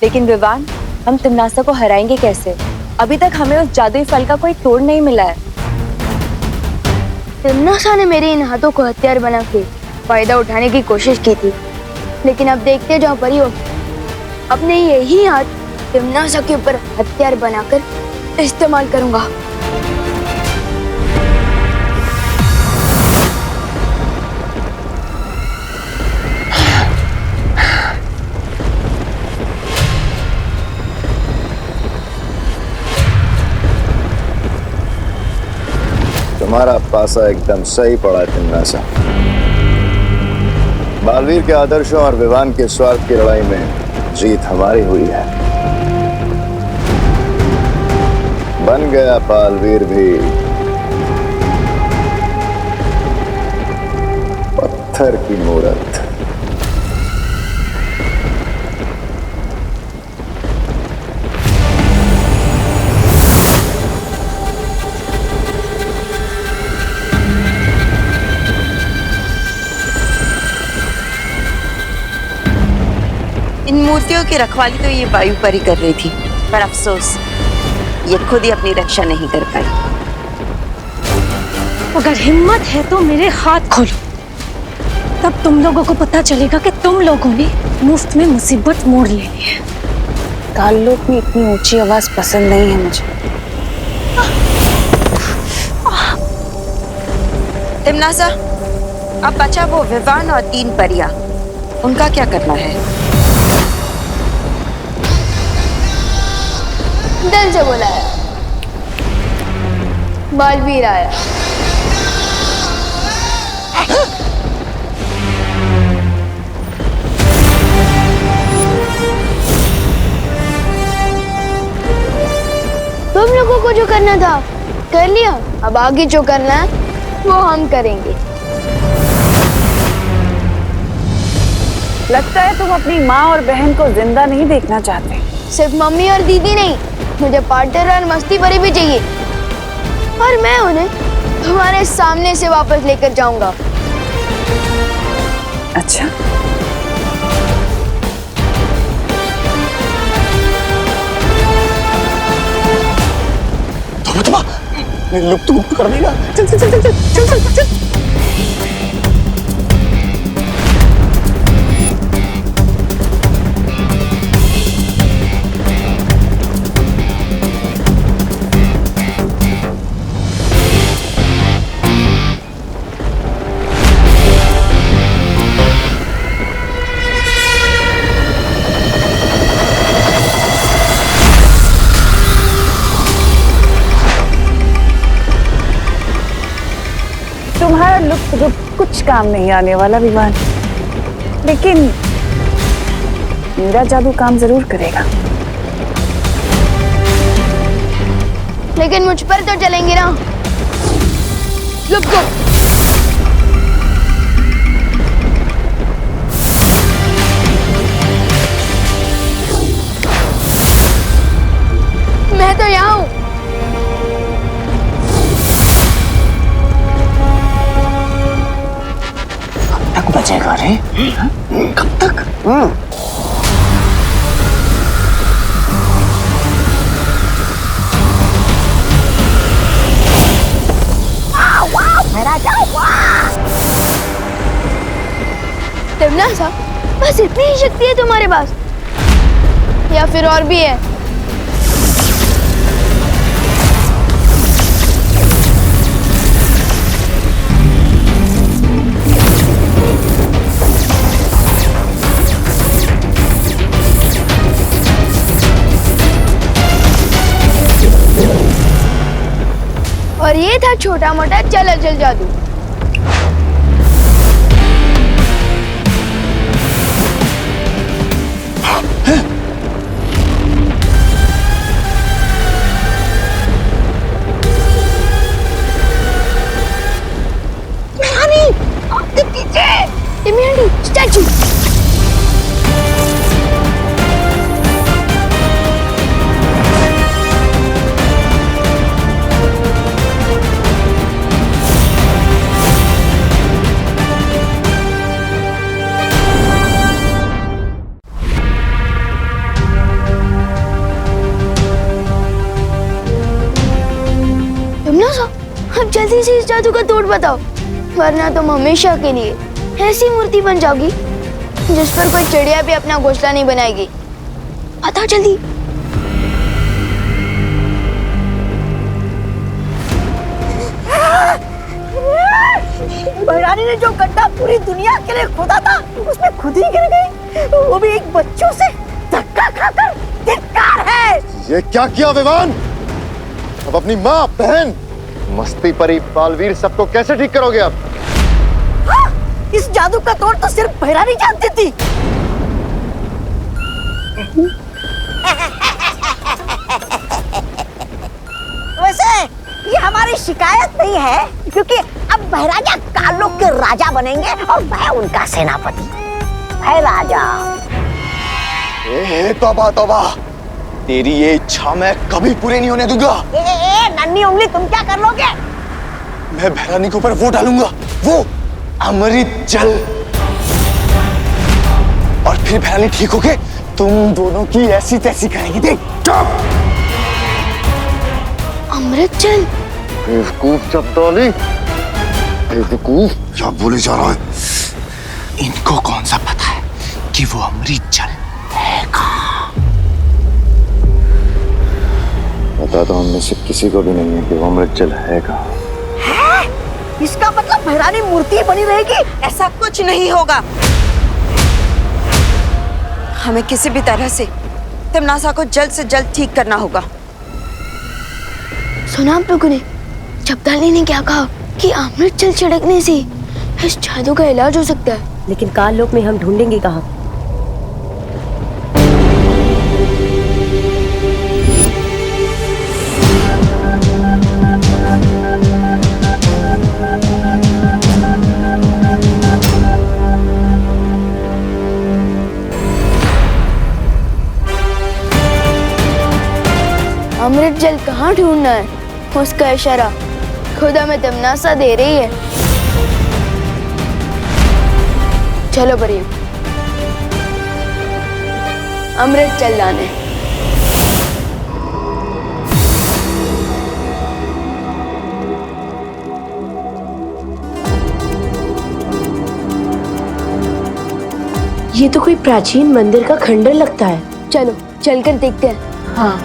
लेकिन विवान, हम तिमनासा को हराएंगे कैसे? अभी तक हमें उस जादुई फल का कोई तोड़ नहीं मिला है। तिमनासा ने मेरे इन हाथों को हथियार बना के फायदा उठाने की कोशिश की थी, लेकिन अब देखते जाओ परियो, अपने यही हाथ तिमनासा के ऊपर हथियार बनाकर इस्तेमाल करूंगा। तुम्हारा पासा एकदम सही पड़ा है तिमनासा। बालवीर के आदर्शों और विवान के स्वार्थ की लड़ाई में जीत हमारी हुई है। बन गया बालवीर भी पत्थर की मूरत। इन मूर्तियों की रखवाली तो ये वायु परी कर रही थी, पर अफसोस ये खुद ही अपनी रक्षा नहीं कर पाई। अगर हिम्मत है तो मेरे हाथ खोलो, तब तुम लोगों को पता चलेगा कि तुम लोगों ने मुफ्त में मुसीबत मोड़ लेनी है। काललोक में इतनी ऊंची आवाज पसंद नहीं है मुझे। तिमनासा, अब बचा वो विवान और 3 परियां, उनका क्या करना है? दिल से बोला है, बालवीर आया। तुम लोगों को जो करना था कर लिया, अब आगे जो करना है वो हम करेंगे। लगता है तुम अपनी माँ और बहन को जिंदा नहीं देखना चाहते। सिर्फ मम्मी और दीदी नहीं, मुझे पार्टनर और मस्ती परी भी चाहिए, और मैं उन्हें तुम्हारे सामने से वापस लेकर जाऊंगा। अच्छा, लुप्त गुप्त कर देगा। चल चल चल चल चल चल चल चल। तुम्हारा लुप्त गुप्त कुछ काम नहीं आने वाला विमान, लेकिन मेरा जादू काम जरूर करेगा। लेकिन मुझ पर तो चलेंगे ना। लुप्त गुप्त। मैं तो यहाँ हूँ। तक बचेगा रे? कब तक? तमन्ना, बस इतनी ही शक्ति है तुम्हारे पास, या फिर और भी है? और ये था छोटा मोटा चल अचल जादू। स्टैचू। अब जल्दी से इस जादू का तोड़ बताओ, वरना तुम हमेशा के लिए ऐसी मूर्ति बन जाओगी जिस पर कोई चिड़िया भी अपना घोंसला नहीं बनाएगी। बताओ जल्दी। बहरानी ने जो गड्ढा पूरी दुनिया के लिए खोदा था, उसमें खुद ही गिर गई, वो भी एक बच्चों से धक्का खाकर। धिक्कार है। ये क्या किया विवान? अब अपनी माँ, बहन, मस्ती परी, बालवीर सबको कैसे ठीक करोगे आप? हाँ, इस जादू का तोड़ तो सिर्फ बहरानी जानती थी। वैसे ये हमारी शिकायत नहीं है, क्योंकि अब बहराजा कालों के राजा बनेंगे और मैं उनका सेनापति। है राजा। तौबा तौबा, तेरी ये इच्छा मैं कभी पूरी नहीं होने दूंगा। नन्ही उंगली, तुम क्या कर लोगे? मैं बहरानी के ऊपर वो डालूंगा, वो अमृत जल, और फिर बहरानी ठीक होके तुम दोनों की ऐसी तैसी करेगी। देख। अमृत जल? बेवकूफ चपदौली, बेवकूफ। क्या बोले जा रहा है? इनको कौन सा पता है कि वो अमृत जल है कहाँ? पता तो हम में से किसी को भी नहीं है कि वो अमृत जल है कहाँ। इसका मतलब बहरानी मूर्ति बनी रहेगी? ऐसा कुछ नहीं होगा। हमें किसी भी तरह से तिमनासा को जल्द से जल्द ठीक करना होगा। सुना आप लोगों ने? चपदाली ने क्या कहा कि अमृत जल छिड़कने से इस जादू का इलाज हो सकता है। लेकिन काल लोक में हम ढूंढेंगे कहाँ? अमृत जल कहाँ ढूंढना है? उसका इशारा खुदा में तमन्ना दे रही है। चलो परियों, अमृत जल लाने। ये तो कोई प्राचीन मंदिर का खंडर लगता है। चलो चलकर देखते हैं। हाँ।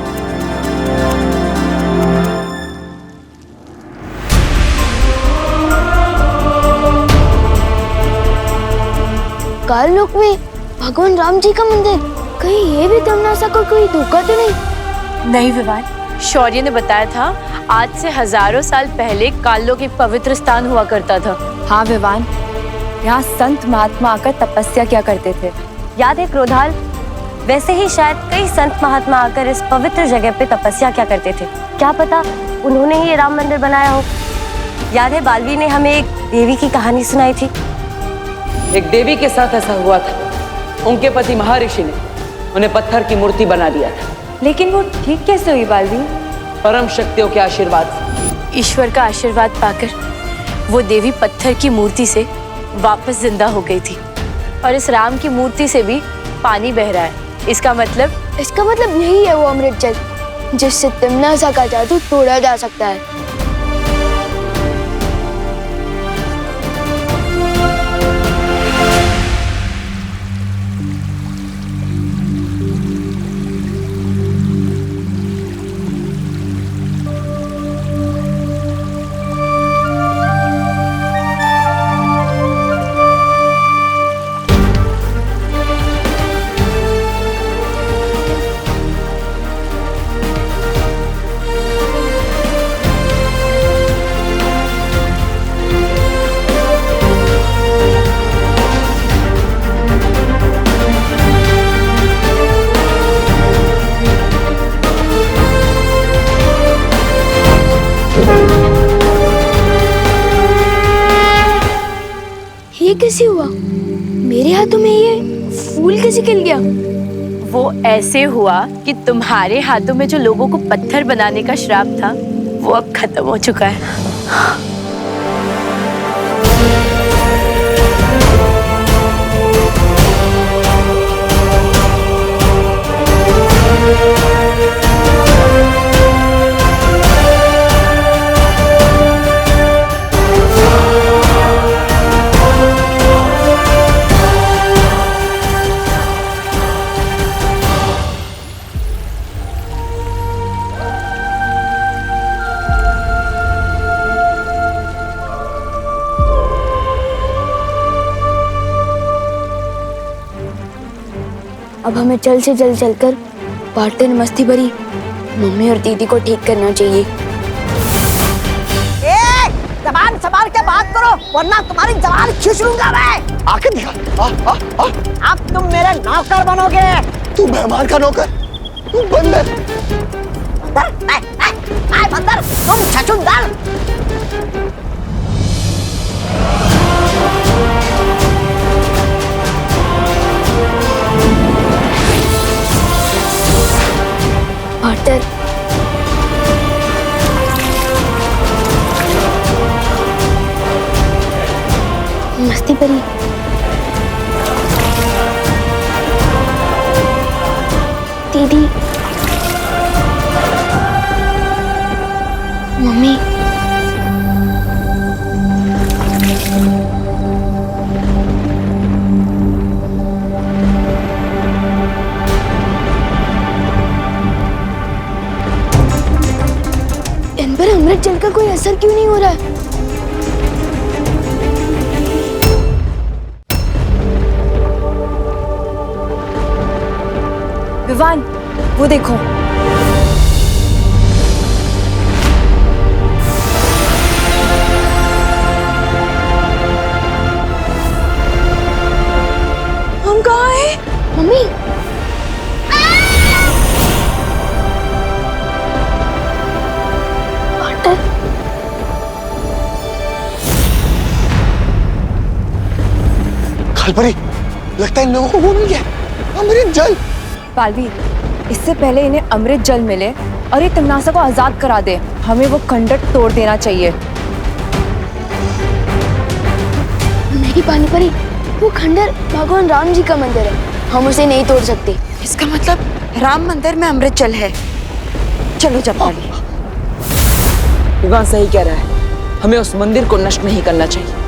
काललोक में भगवान राम जी का मंदिर, कहीं ये भी तमन्ना को कोई धोखा तो नहीं? नहीं विवान, शौर्य ने बताया था आज से हजारों साल पहले काललोक एक पवित्र स्थान हुआ करता था। हाँ विवान, यहाँ संत महात्मा आकर तपस्या किया करते थे। याद है क्रोधाल? वैसे ही शायद कई संत महात्मा आकर इस पवित्र जगह पे तपस्या किया करते थे। क्या पता उन्होंने ही ये राम मंदिर बनाया हो। याद है बालवीर ने हमें एक देवी की कहानी सुनाई थी। एक देवी के साथ ऐसा हुआ था। उनके पति महर्षि ने उन्हें पत्थर की मूर्ति बना दिया था। लेकिन वो ठीक कैसे हुई बालवीर? परम शक्तियों के आशीर्वाद से। ईश्वर का आशीर्वाद पाकर वो देवी पत्थर की मूर्ति से वापस जिंदा हो गई थी। और इस राम की मूर्ति से भी पानी बह रहा है। इसका मतलब यही है वो अमृत जल जिससे तमन्ना का जादू तोड़ा जा सकता है। ये कैसे हुआ? मेरे हाथों में ये फूल कैसे खिल गया? वो ऐसे हुआ कि तुम्हारे हाथों में जो लोगों को पत्थर बनाने का श्राप था वो अब खत्म हो चुका है। अब हमें जल्द से जल्द चलकर पार्टन मस्ती भरी मम्मी और दीदी को ठीक करना चाहिए। ए, जबान संभाल के बात करो वरना तुम्हारी जबान खींच लूंगा मैं। आके दिखा। अब तुम मेरे नौकर बनोगे। तू मेहमान का नौकर? तू बंदर? बंदर तुम छछूंदर। पार्टन मस्ती भरी दीदी मम्मी इन पर अमृत जल का कोई असर क्यों नहीं हो रहा है? विवान, वो देखो। हम कहाँ हैं? मम्मी खालपरी, लगता है इन लोगों को वो मिल गया अमृत जल। बालवीर, इससे पहले इन्हें अमृत जल मिले और ये तिमनासा को आजाद करा दे। हमें वो खंडर तोड़ देना चाहिए। नहीं पानी परी, वो खंडर भगवान राम जी का मंदिर है, हम उसे नहीं तोड़ सकते। इसका मतलब राम मंदिर में अमृत जल है। चलो जपाली। विवान सही कह रहा है, हमें उस मंदिर को नष्ट नहीं करना चाहिए।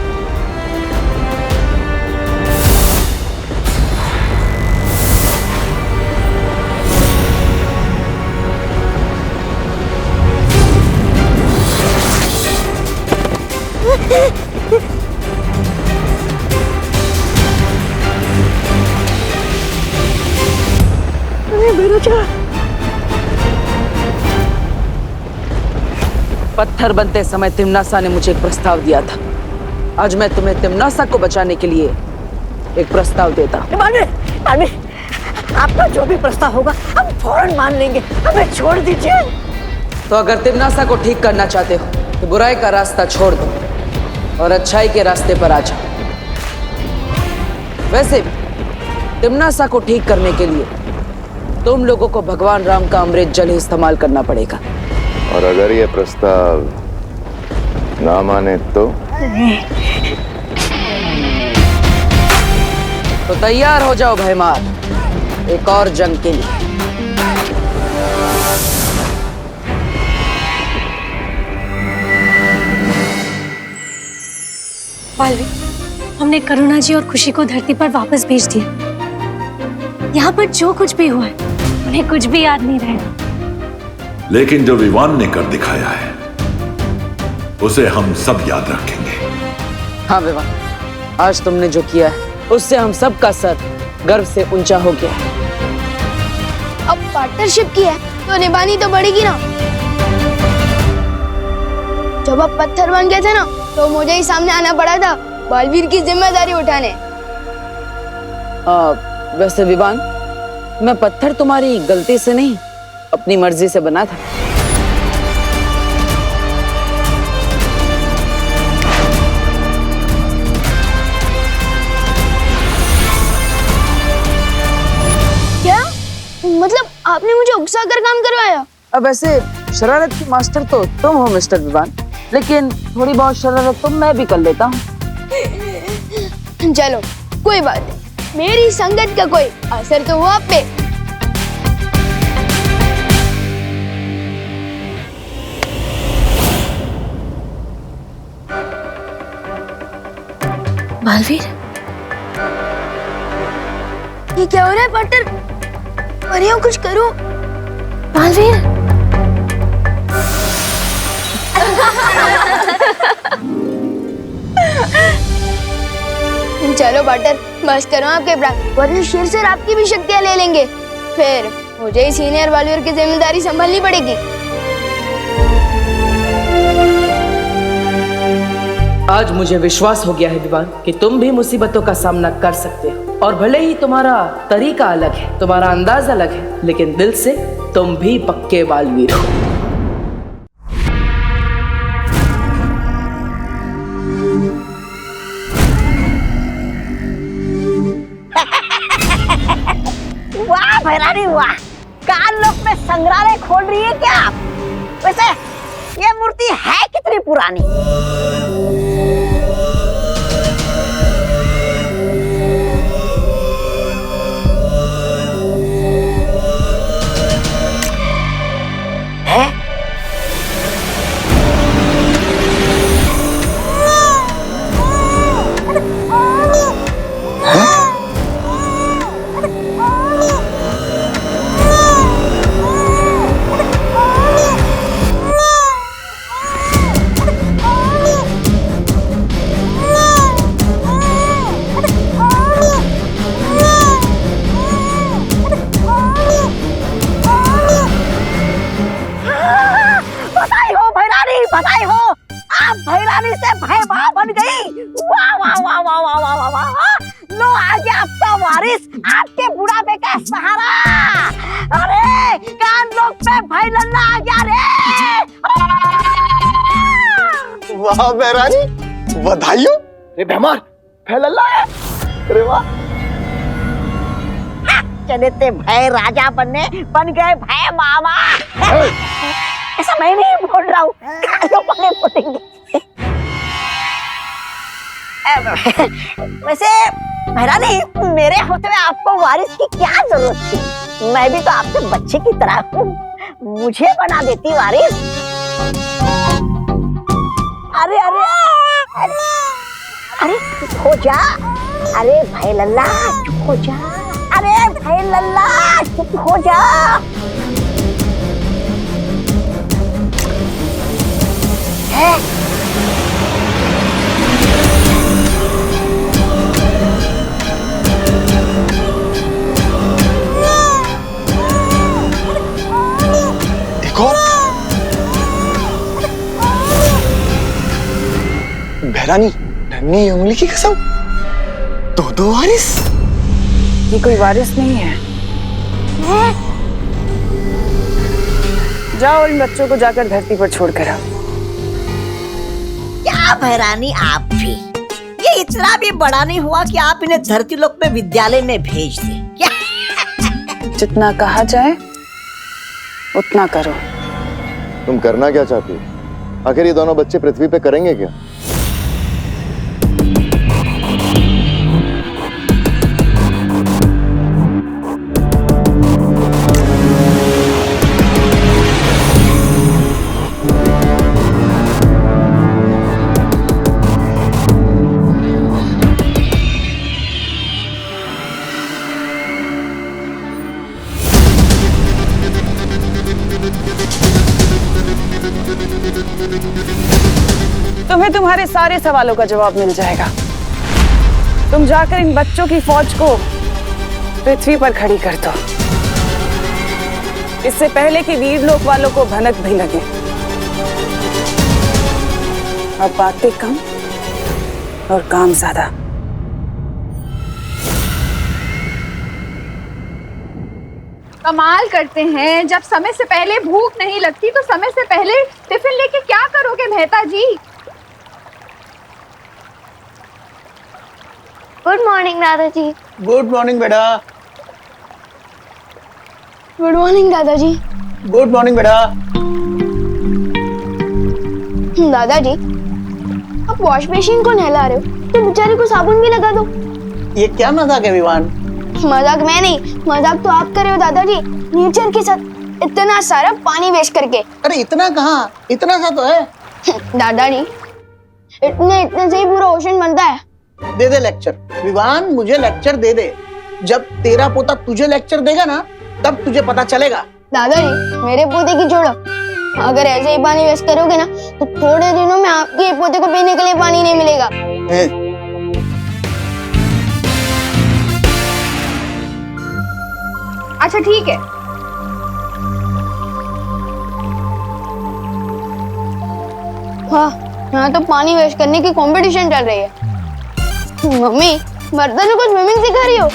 पत्थर बनते समय तिमनासा ने मुझे एक प्रस्ताव दिया था। आज मैं तुम्हें तिमनासा को बचाने के लिए एक प्रस्ताव देता हूँ। आपका जो भी प्रस्ताव होगा हम फौरन मान लेंगे, हमें छोड़ दीजिए। तो अगर तिमनासा को ठीक करना चाहते हो तो बुराई का रास्ता छोड़ दो और अच्छाई के रास्ते पर आ जाओ। वैसे भी तिमनासा को ठीक करने के लिए तुम लोगों को भगवान राम का अमृत जल ही इस्तेमाल करना पड़ेगा। और अगर ये प्रस्ताव ना माने तो तैयार हो जाओ भयमार, एक और जंग के लिए। बालवीर, हमने करुणा जी और खुशी को धरती पर वापस भेज दिया। यहाँ पर जो कुछ भी हुआ है उन्हें कुछ भी याद नहीं रहेगा। लेकिन जो विवान ने कर दिखाया है उसे हम सब याद रखेंगे। हाँ विवान, आज तुमने जो किया है उससे हम सब का सर गर्व से ऊंचा हो गया है। अब पार्टनरशिप की है तो निभानी तो पड़ेगी ना। जब आप पत्थर बन गए थे ना तो मुझे ही सामने आना पड़ा था बालवीर की जिम्मेदारी उठाने। वैसे विवान, मैं पत्थर तुम्हारी गलती से नहीं अपनी मर्जी से बना था। क्या मतलब आपने मुझे उकसा कर काम करवाया? अब वैसे शरारत की मास्टर तो तुम हो मिस्टर विवान, लेकिन थोड़ी बहुत शरारत तो मैं भी कर लेता हूँ। चलो कोई बात नहीं, मेरी संगत का कोई असर तो हुआ आप पे। बालवीर, ये क्या हो रहा है पार्टनर? परियों कुछ करो। बालवीर, चलो पार्टनर, बस करो आपके प्राण, वरना शेर सर आपकी भी शक्तियां ले लेंगे। फिर मुझे ही सीनियर बालवीर की जिम्मेदारी संभालनी पड़ेगी। आज मुझे विश्वास हो गया है विवान कि तुम भी मुसीबतों का सामना कर सकते हो, और भले ही तुम्हारा तरीका अलग है, तुम्हारा अंदाज अलग है, लेकिन दिल से तुम भी पक्के बालवीर हो। वाह भैरानी वाह, काल लोक में संग्रहालय खोल रही है क्या आप? वैसे ये मूर्ति है कितनी पुरानी? है? बधाई हो, आप भैरानी से भयभा बन गई। वाह वाह वाह वाह वाह वाह वाह वाह। लो आ गया आपका वारिस, आपके बुढ़ापे का सहारा। अरे कान लोग पे भाई लल्ला आ गया रे। वाह भैरानी, बधाई हो। रे भैमार, फैलल्ला है। अरे वाह। चले थे भय राजा बनने, बन गए भय मामा। ऐसा मैं नहीं बोल रहा हूँ, कानों वाले बोलेंगे। वैसे महारानी, मेरे होते में आपको वारिस की क्या जरूरत थी? मैं भी तो आपके बच्चे की तरह हूँ, मुझे बना देती वारिस। अरे अरे अरे अरे चुप हो जा। अरे भाई लल्ला चुप हो जा। अरे भाई लल्ला चुप हो जा। देखो बहरानी, नन्ही उंगली की कसम, दो वारिस। ये कोई वारिस नहीं है। जाओ इन बच्चों को जाकर धरती पर छोड़कर आओ। क्या भैरानी आप भी, ये इतना भी बड़ा नहीं हुआ कि आप इन्हें धरती लोक में विद्यालय में भेज दें क्या? जितना कहा जाए उतना करो। तुम करना क्या चाहती हो? आखिर ये दोनों बच्चे पृथ्वी पे करेंगे क्या? तुम्हें तुम्हारे सारे सवालों का जवाब मिल जाएगा। तुम जाकर इन बच्चों की फौज को पृथ्वी पर खड़ी कर दो, इससे पहले कि वीरलोक वालों को भनक भी लगे। अब बातें कम और काम ज्यादा। कमाल करते हैं, जब समय से पहले भूख नहीं लगती तो समय से पहले टिफिन लेके क्या करोगे मेहता जी? गुड मॉर्निंग दादाजी। गुड मॉर्निंग बेटा। गुड मॉर्निंग दादाजी। गुड मॉर्निंग बेटा। दादाजी, आप वॉश मशीन को नहला रहे हो तो बेचारे को साबुन भी लगा दो। ये क्या मजाक है विवान? मजाक मैं नहीं, मजाक तो आप कर रहे हो दादाजी, नेचर के साथ इतना सारा पानी वेस्ट करके। अरे इतना कहाँ, इतना सा तो है। दादाजी, इतने से ही पूरा ओशन बनता है। दे दे लेक्चर विवान, मुझे लेक्चर दे दे। जब तेरा पोता तुझे लेक्चर देगा ना, तब तुझे पता चलेगा। दादाजी, मेरे पोते की छोड़ो, अगर ऐसे ही पानी वेस्ट करोगे ना तो थोड़े दिनों में आपके पोते को पीने के लिए पानी नहीं मिलेगा। अच्छा ठीक है। हाँ, यहाँ तो पानी वेस्ट करने की कंपटीशन चल रही है। मम्मी, बर्तनों को स्विमिंग सिखा रही हो?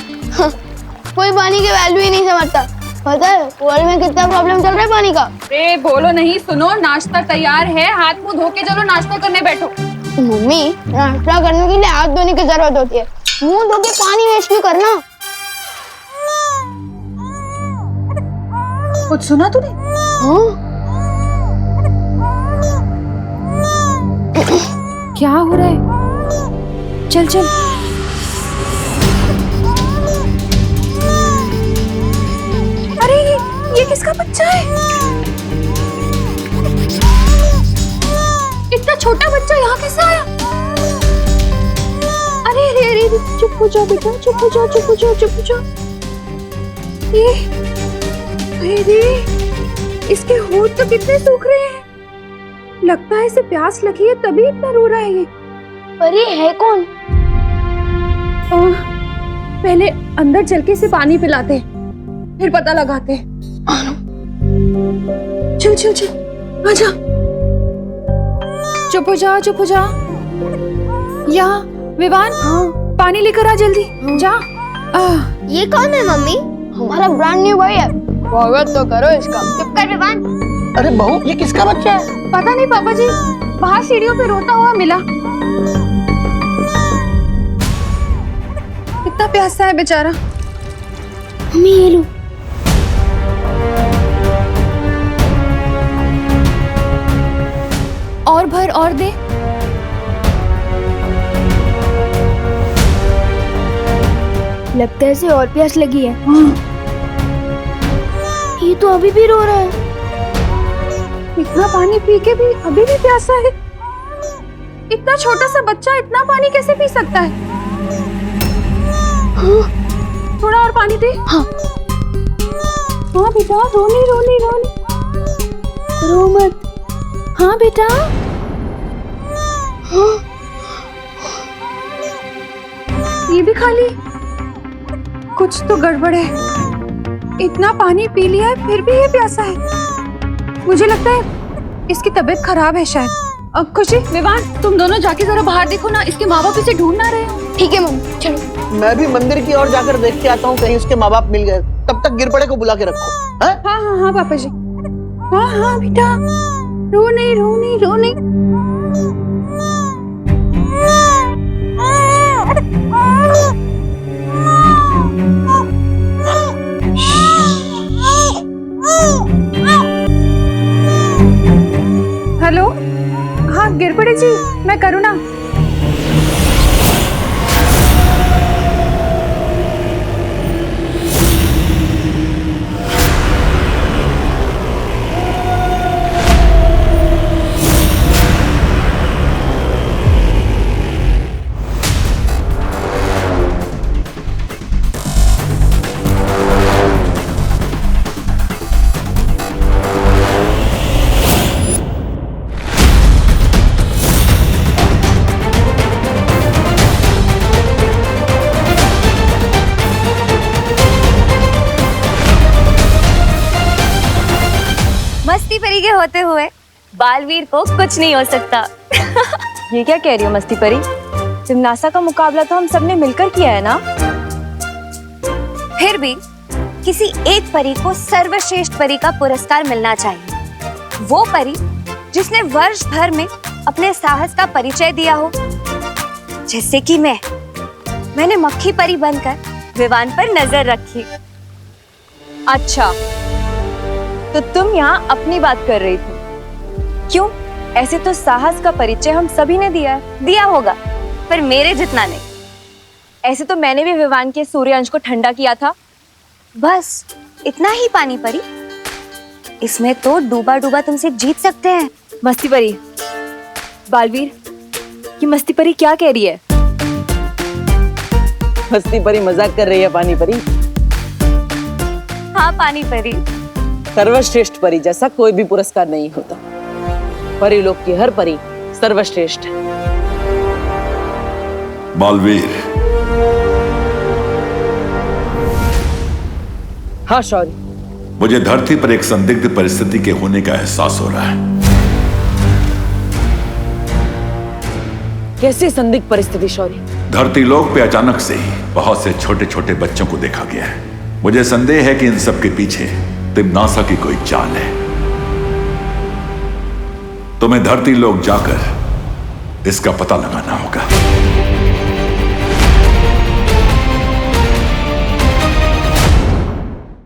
कोई पानी की वैल्यू ही नहीं समझता। पता है वर्ल्ड में कितना प्रॉब्लम चल रहा है पानी का? अरे बोलो नहीं, सुनो, नाश्ता तैयार है, हाथ मुंह धो के चलो नाश्ता करने बैठो। मम्मी, नाश्ता करने के लिए हाथ धोने की जरूरत होती है, मुंह धो के पानी वेस्ट क्यों करना? कुछ सुना तूने? क्या हो रहा है? चल चल। अरे ये किसका बच्चा है? इतना छोटा बच्चा यहाँ कैसे आया? अरे अरे अरे, चुप हो जाओ बेटा, चुप हो जाओ, चुप हो जाओ, चुप हो जाओ। ये अरे, इसके होंठ तो कितने सूख रहे हैं। लगता है इसे प्यास लगी है तभी इतना रो रहा है ये। पर ये है कौन? पहले अंदर चल के इसे पानी पिलाते, फिर पता लगाते। चल चल चल, आजा। चुप हो जा, चुप हो जा। यहाँ विवान, पानी लेकर आ जल्दी, जा। ये कौन है मम्मी? हमारा ब्रांड न्यू भाई है, स्वागत तो करो इसका। चुप कर विवान। अरे बहू, ये किसका बच्चा है? पता नहीं पापा जी, बाहर सीढ़ियों पे रोता हुआ मिला। कितना प्यासा है बेचारा। मम्मी ये लो। और भर और दे। लगता है इसे और प्यास लगी है। ये तो अभी भी रो रहा है। इतना पानी पी के भी अभी भी प्यासा है। इतना छोटा सा बच्चा इतना पानी कैसे पी सकता है? हाँ। थोड़ा और पानी दे। हाँ हाँ बेटा, रोनी रोनी रोनी, रो मत। हाँ बेटा। हाँ। ये भी खा ली। कुछ तो गड़बड़ है। इतना पानी पी लिया है फिर भी ये प्यासा है। मुझे लगता है इसकी तबीयत खराब है शायद। अब खुशी, विवान, तुम दोनों जाके जरा बाहर देखो ना, इसके माँ बाप इसे ढूंढ ना रहे हो। ठीक है मम्मी, चलो। मैं भी मंदिर की ओर जाकर देख के आता हूँ, कहीं उसके माँ बाप मिल गए। तब तक गिरपड़े को बुला के रखो। हाँ हाँ हाँ पापा जी। हाँ हाँ बेटा, रो नहीं रो नहीं रो नहीं। हेलो, हाँ गिरपड़े जी, मैं करुणा। मस्ती परी के होते हुए बालवीर को कुछ नहीं हो सकता। ये क्या कह रही हो मस्ती परी? जिम्नासा का मुकाबला तो हम सबने मिलकर किया है ना। फिर भी किसी एक परी को सर्वश्रेष्ठ परी का पुरस्कार मिलना चाहिए। वो परी जिसने वर्ष भर में अपने साहस का परिचय दिया हो, जैसे कि मैंने मक्खी परी बनकर विवान पर नजर रखी। अच्छा, तो तुम यहाँ अपनी बात कर रही थी। क्यों? ऐसे तो साहस का परिचय हम सभी ने दिया है। दिया होगा, पर मेरे जितना नहीं। ऐसे तो मैंने भी विवान के सूर्यांश को ठंडा किया था। बस इतना ही पानी परी। इसमें तो डूबा डूबा तुमसे जीत सकते हैं। मस्ती परी, बालवीर, ये मस्ती परी क्या कह रही है? मस्ती परी मजाक कर रही है पानी परी। हाँ पानी परी, सर्वश्रेष्ठ परी जैसा कोई भी पुरस्कार नहीं होता। परी लोग की हर परी सर्वश्रेष्ठ है। बालवीर, हाँ शौर्य। मुझे धरती पर एक संदिग्ध परिस्थिति के होने का एहसास हो रहा है। कैसी संदिग्ध परिस्थिति शौर्य? धरती लोक पे अचानक से ही बहुत से छोटे छोटे बच्चों को देखा गया है। मुझे संदेह है कि इन सब के पीछे तिम्नासा की कोई चाल है। तुम्हें धरती लोक जाकर इसका पता लगाना होगा।